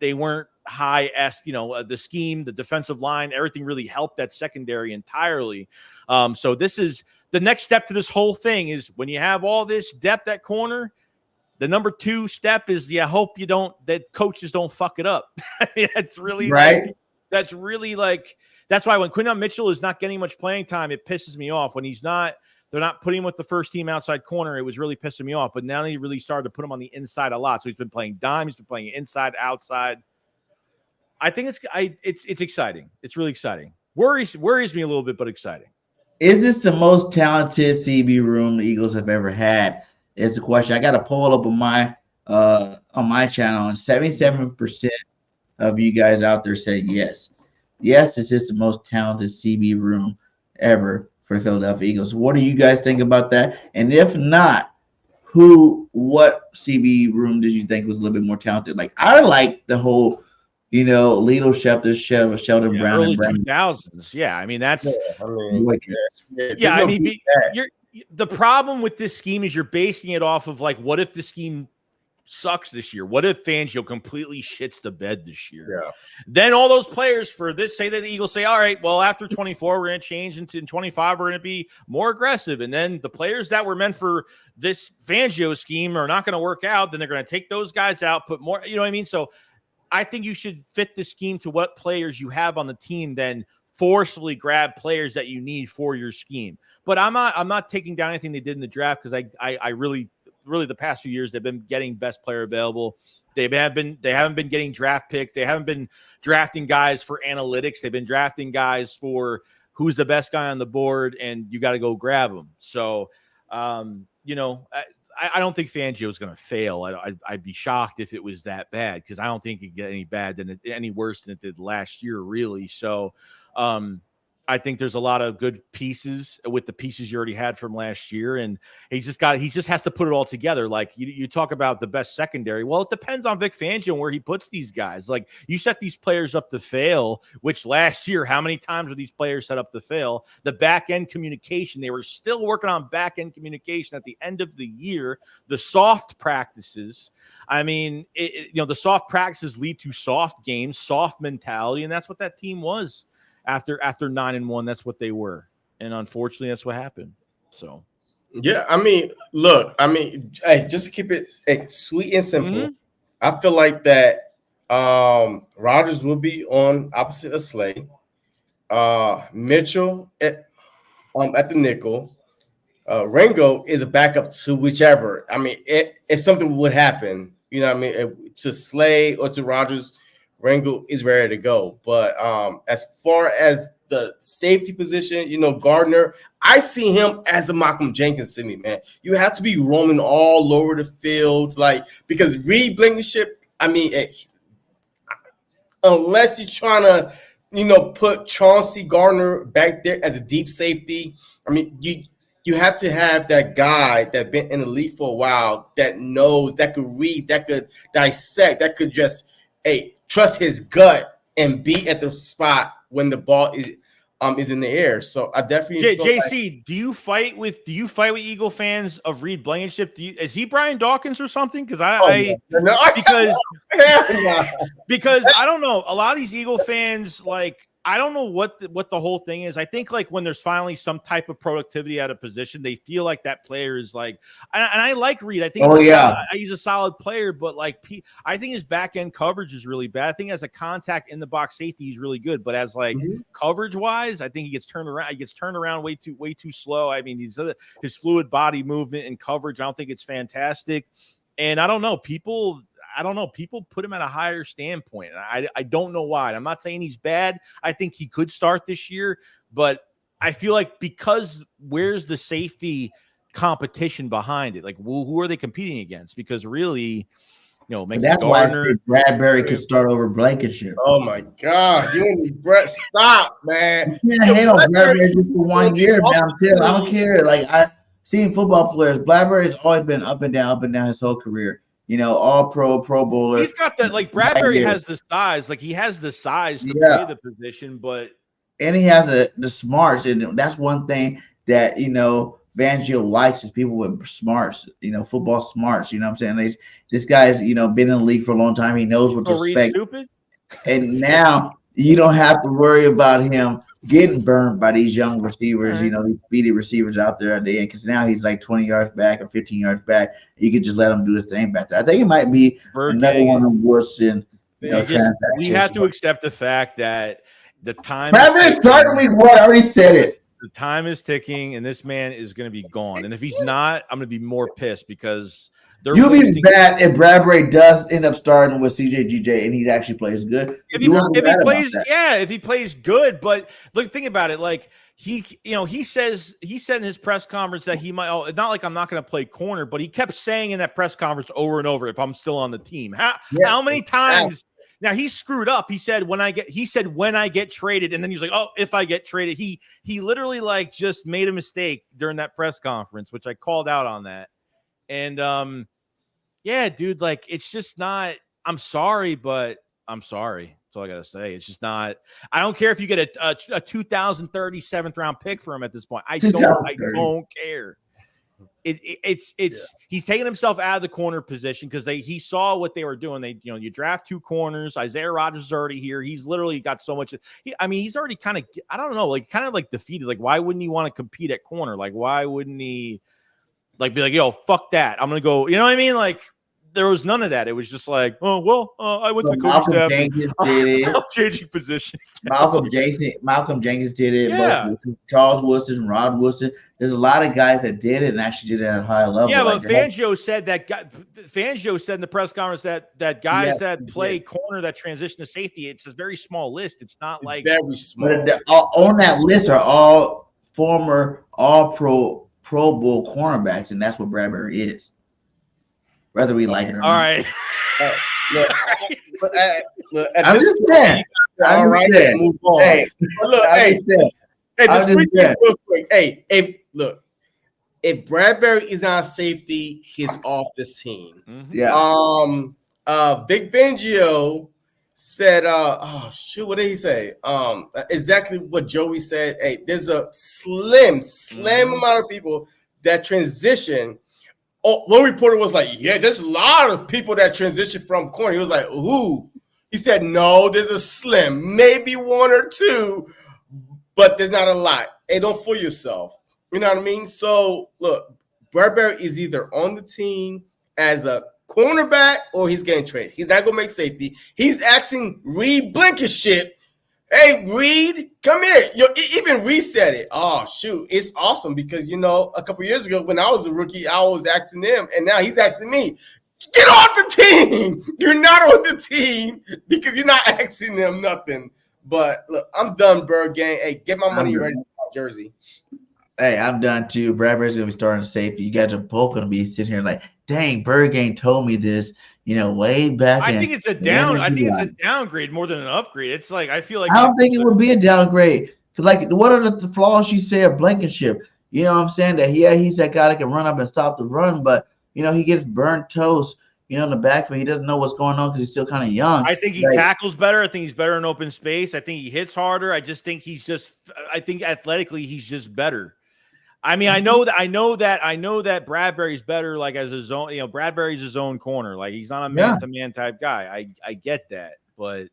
they weren't high-esque, the scheme, the defensive line, everything really helped that secondary entirely. So this is the next step to this whole thing is when you have all this depth at corner, the number 2 step is I hope that coaches don't fuck it up. That's really right. That's why when Quinton Mitchell is not getting much playing time, it pisses me off. When they're not putting him with the first team outside corner, it was really pissing me off. But now they really started to put him on the inside a lot. So he's been playing dime, he's been playing inside, outside. I think it's exciting. It's really exciting. Worries me a little bit, but exciting. Is this the most talented CB room the Eagles have ever had? It's a question. I got a poll up on my channel, and 77% of you guys out there said yes. Yes, this is the most talented CB room ever for the Philadelphia Eagles. What do you guys think about that? And if not, what CB room did you think was a little bit more talented? Like, I like the whole, leadership, Sheldon Brown, early and Brandon. 2000s. Yeah, I mean that's. Yeah, I mean, the problem with this scheme is you're basing it off of like, what if the scheme sucks this year? What if Fangio completely shits the bed this year? Yeah. Then all those players for this say that the Eagles say, all right, well, after 24, we're going to change into 25, we're going to be more aggressive. And then the players that were meant for this Fangio scheme are not going to work out. Then they're going to take those guys out, put more, you know what I mean? So I think you should fit the scheme to what players you have on the team, then forcefully grab players that you need for your scheme. But I'm not taking down anything they did in the draft, because I really the past few years they've been getting best player available. They haven't been getting draft picks. They haven't been drafting guys for analytics. They've been drafting guys for who's the best guy on the board, and you got to go grab them. So, I don't think Fangio is going to fail. I'd be shocked if it was that bad, because I don't think it could get any worse than it did last year, really. So, I think there's a lot of good pieces with the pieces you already had from last year, and he just has to put it all together. Like you talk about the best secondary. Well, it depends on Vic Fangio and where he puts these guys. Like, you set these players up to fail, which last year, how many times were these players set up to fail? The back end communication, they were still working on back end communication at the end of the year. The soft practices, I mean, the soft practices lead to soft games, soft mentality, and that's what that team was. After 9-1, that's what they were, and unfortunately, that's what happened. So, yeah, I mean, look, hey, just to keep it sweet and simple, I feel like that Rodgers will be on opposite of Slay, Mitchell at the nickel, Ringo is a backup to whichever. I mean, if something would happen, to Slay or to Rodgers, Ringo is ready to go. But as far as the safety position, Gardner, I see him as a Malcolm Jenkins to me, man. You have to be roaming all over the field, because Reed Blankenship, unless you're trying to, put Chauncey Gardner back there as a deep safety, you have to have that guy that been in the league for a while, that knows, that could read, that could dissect, that could just, trust his gut and be at the spot when the ball is in the air. So I definitely JC, do you fight with Eagle fans of Reed Blankenship? Is he Brian Dawkins or something? Because because I don't know, a lot of these Eagle fans, I don't know what the whole thing is. I think when there's finally some type of productivity at a position, they feel like that player is and I like Reed. I think he's a solid player, but I think his back end coverage is really bad. I think as a contact in the box safety, he's really good, but as coverage wise, I think he gets turned around. He gets turned around way too slow. I mean, his fluid body movement and coverage, I don't think it's fantastic. And I don't know, people put him at a higher standpoint. I don't know why. I'm not saying he's bad. I think he could start this year, but I feel like because where's the safety competition behind it? Who are they competing against? Because really, that's Gardner, why Bradberry could start over Blankenship. Oh my God, you and this Brett, stop, man! You can't hate on Bradberry just for 1 year, man. I don't care. I seen football players. Bradberry's always been up and down his whole career. All pro bowler. He's got that. Bradberry has the size. He has the size to play the position, and he has the smarts, and that's one thing that Fangio likes is people with smarts. Football smarts. You know what I'm saying? This guy's been in the league for a long time. He knows what to expect. Stupid? And now you don't have to worry about him getting burned by these young receivers, Right. these speedy receivers out there at the end, because now he's like 20 yards back or 15 yards back. You could just let him do his thing back there. I think it might be Bird another gang. one of Wilson, We transactions. have to accept the fact that the time Bradberry is started ticking. week one. I already said it. The time is ticking, and this man is going to be gone. And if he's not, I'm going to be more pissed because they're You'll be wasting. bad if Bradberry does end up starting with CJGJ and he actually plays good. If he plays, yeah, if he plays good. But look, think about it. Like he said in his press conference that he might. Oh, it's not like I'm not going to play corner, but he kept saying in that press conference over and over, if I'm still on the team. How many times? Now he screwed up. He said when I get traded, and then he's like, oh, if I get traded, he literally like just made a mistake during that press conference, which I called out on that. And yeah, dude, like it's just not. I'm sorry, but I'm sorry. That's all I gotta say. It's just not. I don't care if you get a 2037th round pick for him at this point. I don't care. He's taking himself out of the corner position because he saw what they were doing. You draft two corners. Isaiah Rodgers is already here. He's literally got so much. He's already kind of, I don't know, like kind of like defeated. Like, why wouldn't he want to compete at corner? Like, why wouldn't he like be like, yo, fuck that. I'm gonna go. You know what I mean? Like, there was none of that. It was just like, oh well, I went to the coaching staff. Jenkins did it. Changing positions. Malcolm Jenkins did it. Yeah. Both Charles Woodson, Rod Woodson. There's a lot of guys that did it and actually did it at a high level. Yeah, but Fangio said in the press conference that guys that play corner that transition to safety, it's a very small list. It's not like very small. On that list are all former All-Pro Bowl cornerbacks, and that's what Bradberry is. Whether we like it or not. All right. I'm just saying. All right, move on. Hey, look, just real quick. Hey, if Bradberry is not safety, he's off this team. Mm-hmm. Yeah. Vic Fangio said, what did he say? Exactly what Joey said. Hey, there's a slim amount of people that transition. Oh, one reporter was like, yeah, there's a lot of people that transition from corner. He was like, who? He said, no, there's a slim, maybe one or two, but there's not a lot. Hey, don't fool yourself. You know what I mean? So, look, Bradberry is either on the team as a cornerback or he's getting traded. He's not going to make safety. He's asking Reed Blankenship, hey, Reed, come here. Even Reed said it. Oh, shoot. It's awesome because, a couple years ago when I was a rookie, I was asking him, and now he's asking me, get off the team. You're not on the team because you're not asking them nothing. But, look, I'm done, Bird Gang. Hey, get my money ready for my jersey. Hey, I'm done, too. Bradberry's going to be starting safety. You guys are both going to be sitting here like, dang, Bird Gang told me this. way back. I think it's a downgrade more than an upgrade. It's like I feel like I don't think it would be a downgrade. Cause like, what are the flaws you say of Blankenship? You know what I'm saying? That he's that guy that can run up and stop the run, but he gets burnt toast. In the backfield, he doesn't know what's going on because he's still kind of young. I think he tackles better. I think he's better in open space. I think he hits harder. I just think I think athletically he's just better. I mean, I know that Bradberry's better, like as his own, Bradberry's his own corner. Like he's not a man-to-man type guy. I get that, but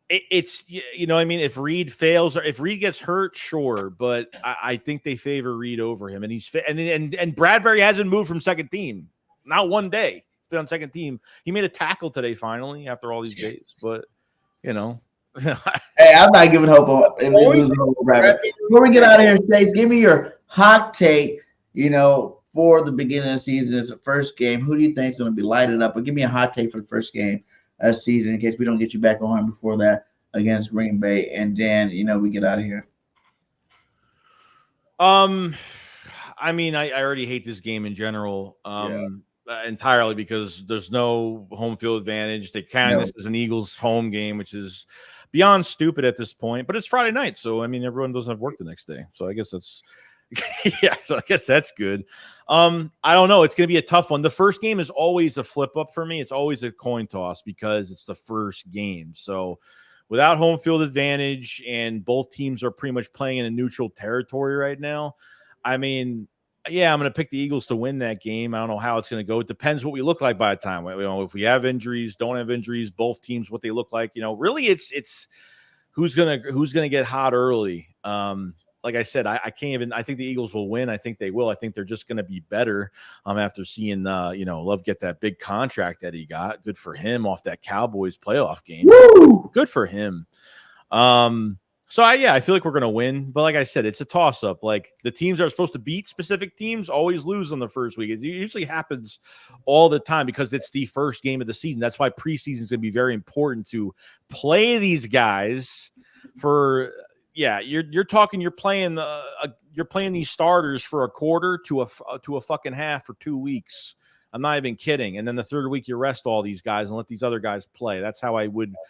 it's I mean, if Reed fails or if Reed gets hurt, sure, but I think they favor Reed over him, and and Bradberry hasn't moved from second team, not one day. He's been on second team. He made a tackle today, finally, after all these days, but Hey, I'm not giving hope on Bradberry. Before we get out of here, Chase, give me your hot take, for the beginning of the season. It's the first game. Who do you think is going to be lighted up? Or give me a hot take for the first game of the season in case we don't get you back on before that against Green Bay. And then, we get out of here. I mean, I already hate this game in general. Entirely because there's no home field advantage. They count this as an Eagles home game, which is beyond stupid at this point, but it's Friday night. So, I mean, everyone doesn't have work the next day. So I guess that's, so I guess that's good. I don't know. It's going to be a tough one. The first game is always a flip up for me. It's always a coin toss because it's the first game. So without home field advantage and both teams are pretty much playing in a neutral territory right now. I mean, yeah, I'm going to pick the Eagles to win that game. I don't know how it's going to go. It depends what we look like by the time. You know, if we have injuries, don't have injuries, both teams, what they look like. You know, really, it's who's gonna get hot early. Like I said, I can't even. I think the Eagles will win. I think they will. I think they're just going to be better. After seeing Love get that big contract that he got. Good for him off that Cowboys playoff game. Woo! Good for him. I feel like we're going to win. But like I said, it's a toss-up. Like the teams that are supposed to beat specific teams always lose on the first week. It usually happens all the time because it's the first game of the season. That's why preseason is going to be very important to play these guys for – you're playing these starters for a quarter to a fucking half for 2 weeks. I'm not even kidding. And then the third week you rest all these guys and let these other guys play. That's how I would –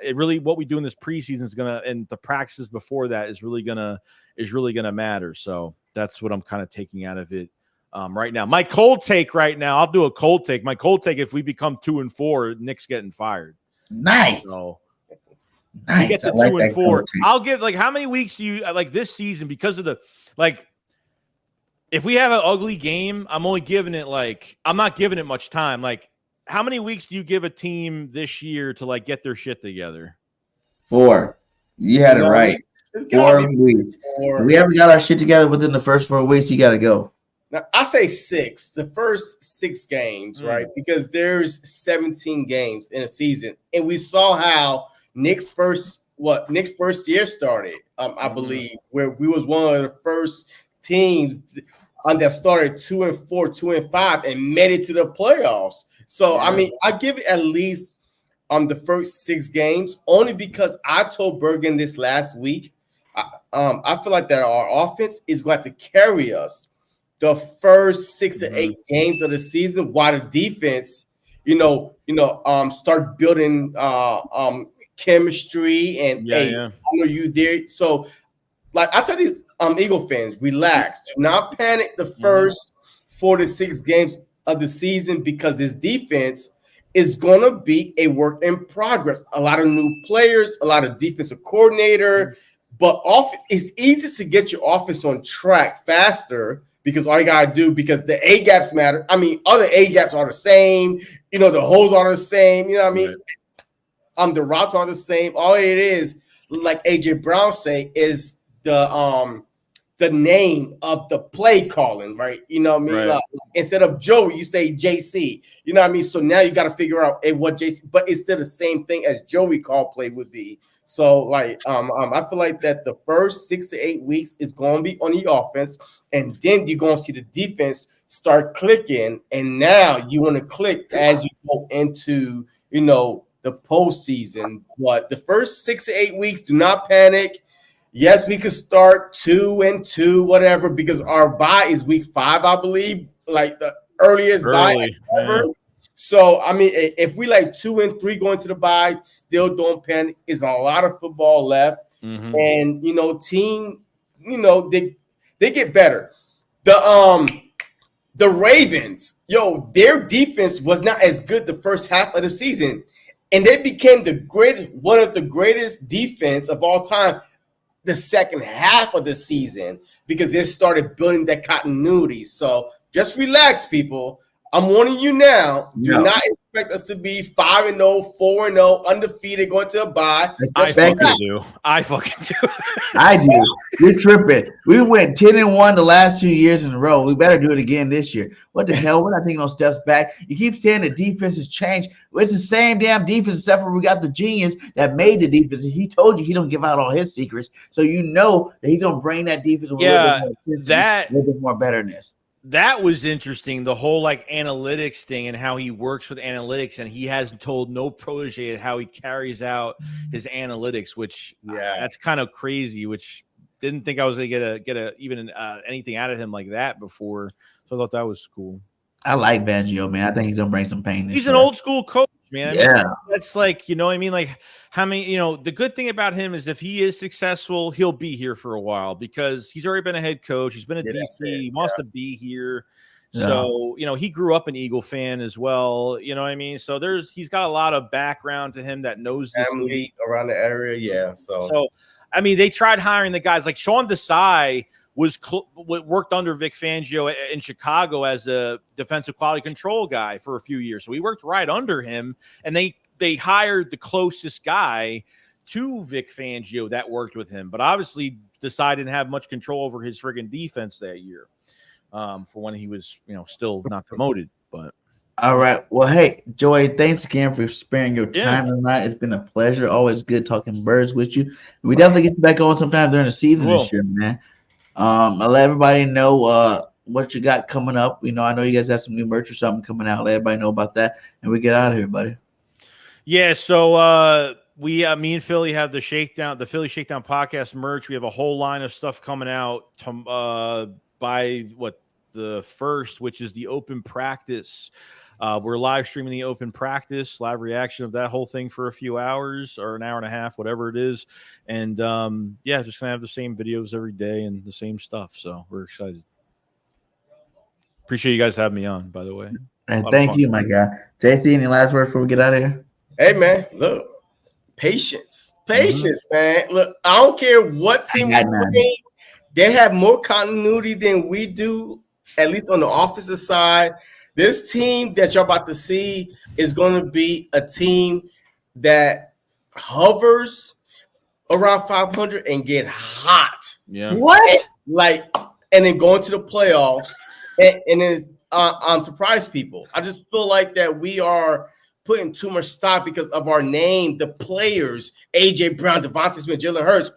it really, what we do in this preseason is gonna, and the practices before that is really gonna matter. So that's what I'm kind of taking out of it right now. My cold take right now, I'll do a cold take. My cold take: if we become 2-4, Nick's getting fired. Nice. So nice. Get to 2-4. I'll get like how many weeks do you like this season because of the like. If we have an ugly game, I'm only giving it I'm not giving it much time. Like, how many weeks do you give a team this year to like get their shit together? 4. You had it right. 4 weeks. If we haven't got our shit together within the first 4 weeks, you got to go. Now, I say 6. The first 6 games, right? Because there's 17 games in a season, and we saw how Nick's first year started. I believe where we was one of the first teams that started 2-4, 2-5, and made it to the playoffs. So I mean, I give it at least the first 6 games, only because I told Bergen this last week. I feel like that our offense is going to carry us the first 6 to 8 games of the season, while the defense, start building chemistry and I know you there. So, like I tell these Eagle fans, relax, do not panic the first 4 to 6 games of the season, because his defense is going to be a work in progress. A lot of new players, a lot of defensive coordinator, but it's easy to get your offense on track faster because all you got to do, because the A gaps matter. I mean, other A gaps are the same. The holes are the same. You know what I mean? Right. The routes are the same. All it is, like AJ Brown say, is the name of the play calling, right? You know what I mean? Right. Like, instead of Joey, you say JC. You know what I mean? So now you got to figure out what JC, but it's still the same thing as Joey call play would be. So like, I feel like that the first 6 to 8 weeks is going to be on the offense, and then you're going to see the defense start clicking, and now you want to click as you go into the postseason. But the first 6 to 8 weeks, do not panic. Yes, we could start 2-2, whatever, because our bye is week 5, I believe, like the earliest bye ever. Yeah. So, I mean, if we like 2-3 going to the bye, still don't panic. It's a lot of football left. And, team, they get better. The Ravens, their defense was not as good the first half of the season. And they became one of the greatest defense of all time the second half of the season, because they started building that continuity. So just relax, people. I'm warning you now. Do not expect us to be 5-0, 4-0, undefeated, going to a bye. I fucking do. I do. You're tripping. We went 10-1 the last 2 years in a row. We better do it again this year. What the hell? We're not taking no steps back. You keep saying the defense has changed. Well, it's the same damn defense, except for we got the genius that made the defense. He told you he don't give out all his secrets, so you know that he's gonna bring that defense with a little bit more betterness. That was interesting, the whole like analytics thing and how he works with analytics, and he has told no protege how he carries out his analytics, which that's kind of crazy, which didn't think I was going to get even anything out of him like that before. So I thought that was cool. I like Fangio, man. I think he's going to bring some pain. He's an old school coach, man. Yeah. I mean, that's like, you know what I mean? Like how many, the good thing about him is if he is successful, he'll be here for a while because he's already been a head coach. He's been at DC. He wants to be here. Yeah. So, he grew up an Eagle fan as well. You know what I mean? So he's got a lot of background to him that knows the family around the area. Yeah. So, I mean, they tried hiring the guys like Sean Desai worked under Vic Fangio in Chicago as a defensive quality control guy for a few years. So he worked right under him, and they hired the closest guy to Vic Fangio that worked with him, but obviously decided to have much control over his friggin' defense that year for when he was, still not promoted. But all right. Well, hey, Joey, thanks again for sparing your time tonight. It's been a pleasure. Always good talking birds with you. We definitely get you back on sometime during the season this year, man. I'll let everybody know what you got coming up. I know you guys have some new merch or something coming out. Let everybody know about that, and we get out of here, buddy. Yeah, so me and Philly have the Philly Shakedown podcast merch. We have a whole line of stuff coming out by the 1st, which is the open practice. We're live streaming the open practice, live reaction of that whole thing for a few hours or an hour and a half, whatever it is. And just gonna have the same videos every day and the same stuff. So we're excited. Appreciate you guys having me on, by the way. And thank you, my guy. JC, any last words before we get out of here? Hey, man, look, patience, man. Look, I don't care what team we're playing. They have more continuity than we do, at least on the offensive side. This team that you're about to see is going to be a team that hovers around 500 and get hot. Yeah. What? And then going to the playoffs and then surprise people. I just feel like that we are putting too much stock because of our name, the players, AJ Brown, Devontae Smith, Jalen Hurts.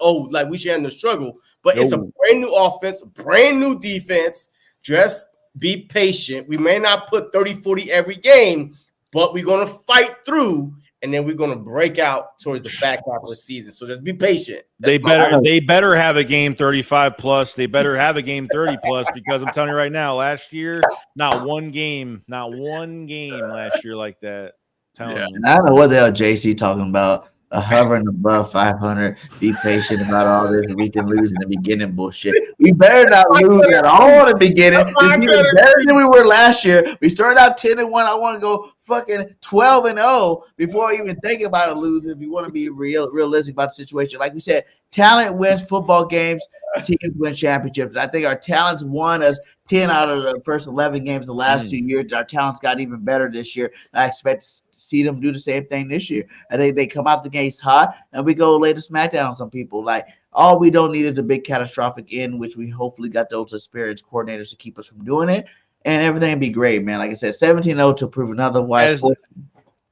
We should have no struggle. But it's a brand new offense, brand new defense. Just be patient. We may not put 30, 40 every game, but we're going to fight through, and then we're going to break out towards the back half of the season. So just be patient. They better have a game 35 plus. They better have a game 30 plus, because I'm telling you right now, last year, not one game last year like that. And I don't know what the hell JC talking about. Hovering above 500. Be patient about all this. We can lose in the beginning bullshit. We better not lose at all in the beginning. It's even better than we were last year. We started out 10-1. I want to go fucking 12-0 before I even think about a losing. If you want to be realistic about the situation, like we said, talent wins football games. Teams win championships. I think our talents won us 10 out of the first 11 games the last 2 years. Our talents got even better this year. I expect to see them do the same thing this year. I think they come out the gates hot, and we go lay the smackdown on some people. All we don't need is a big catastrophic end, which we hopefully got those experienced coordinators to keep us from doing it, and everything be great, man. Like I said, 17-0 to prove another wise.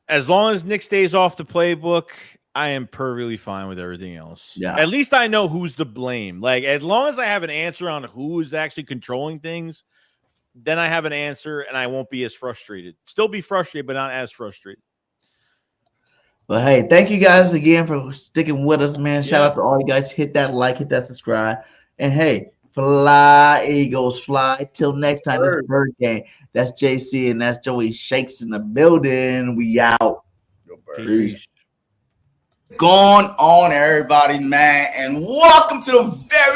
As long as Nick stays off the playbook, I am perfectly fine with everything else. Yeah. At least I know who's to blame. As long as I have an answer on who is actually controlling things, then I have an answer and I won't be as frustrated. Still be frustrated, but not as frustrated. But hey, thank you guys again for sticking with us, man. Shout out to all you guys. Hit that like, hit that subscribe. And hey, fly, Eagles, fly. Till next time, this is Bird Gang. That's JC and that's Joey Shakes in the building. We out. Peace. Going on, everybody, man, and welcome to the very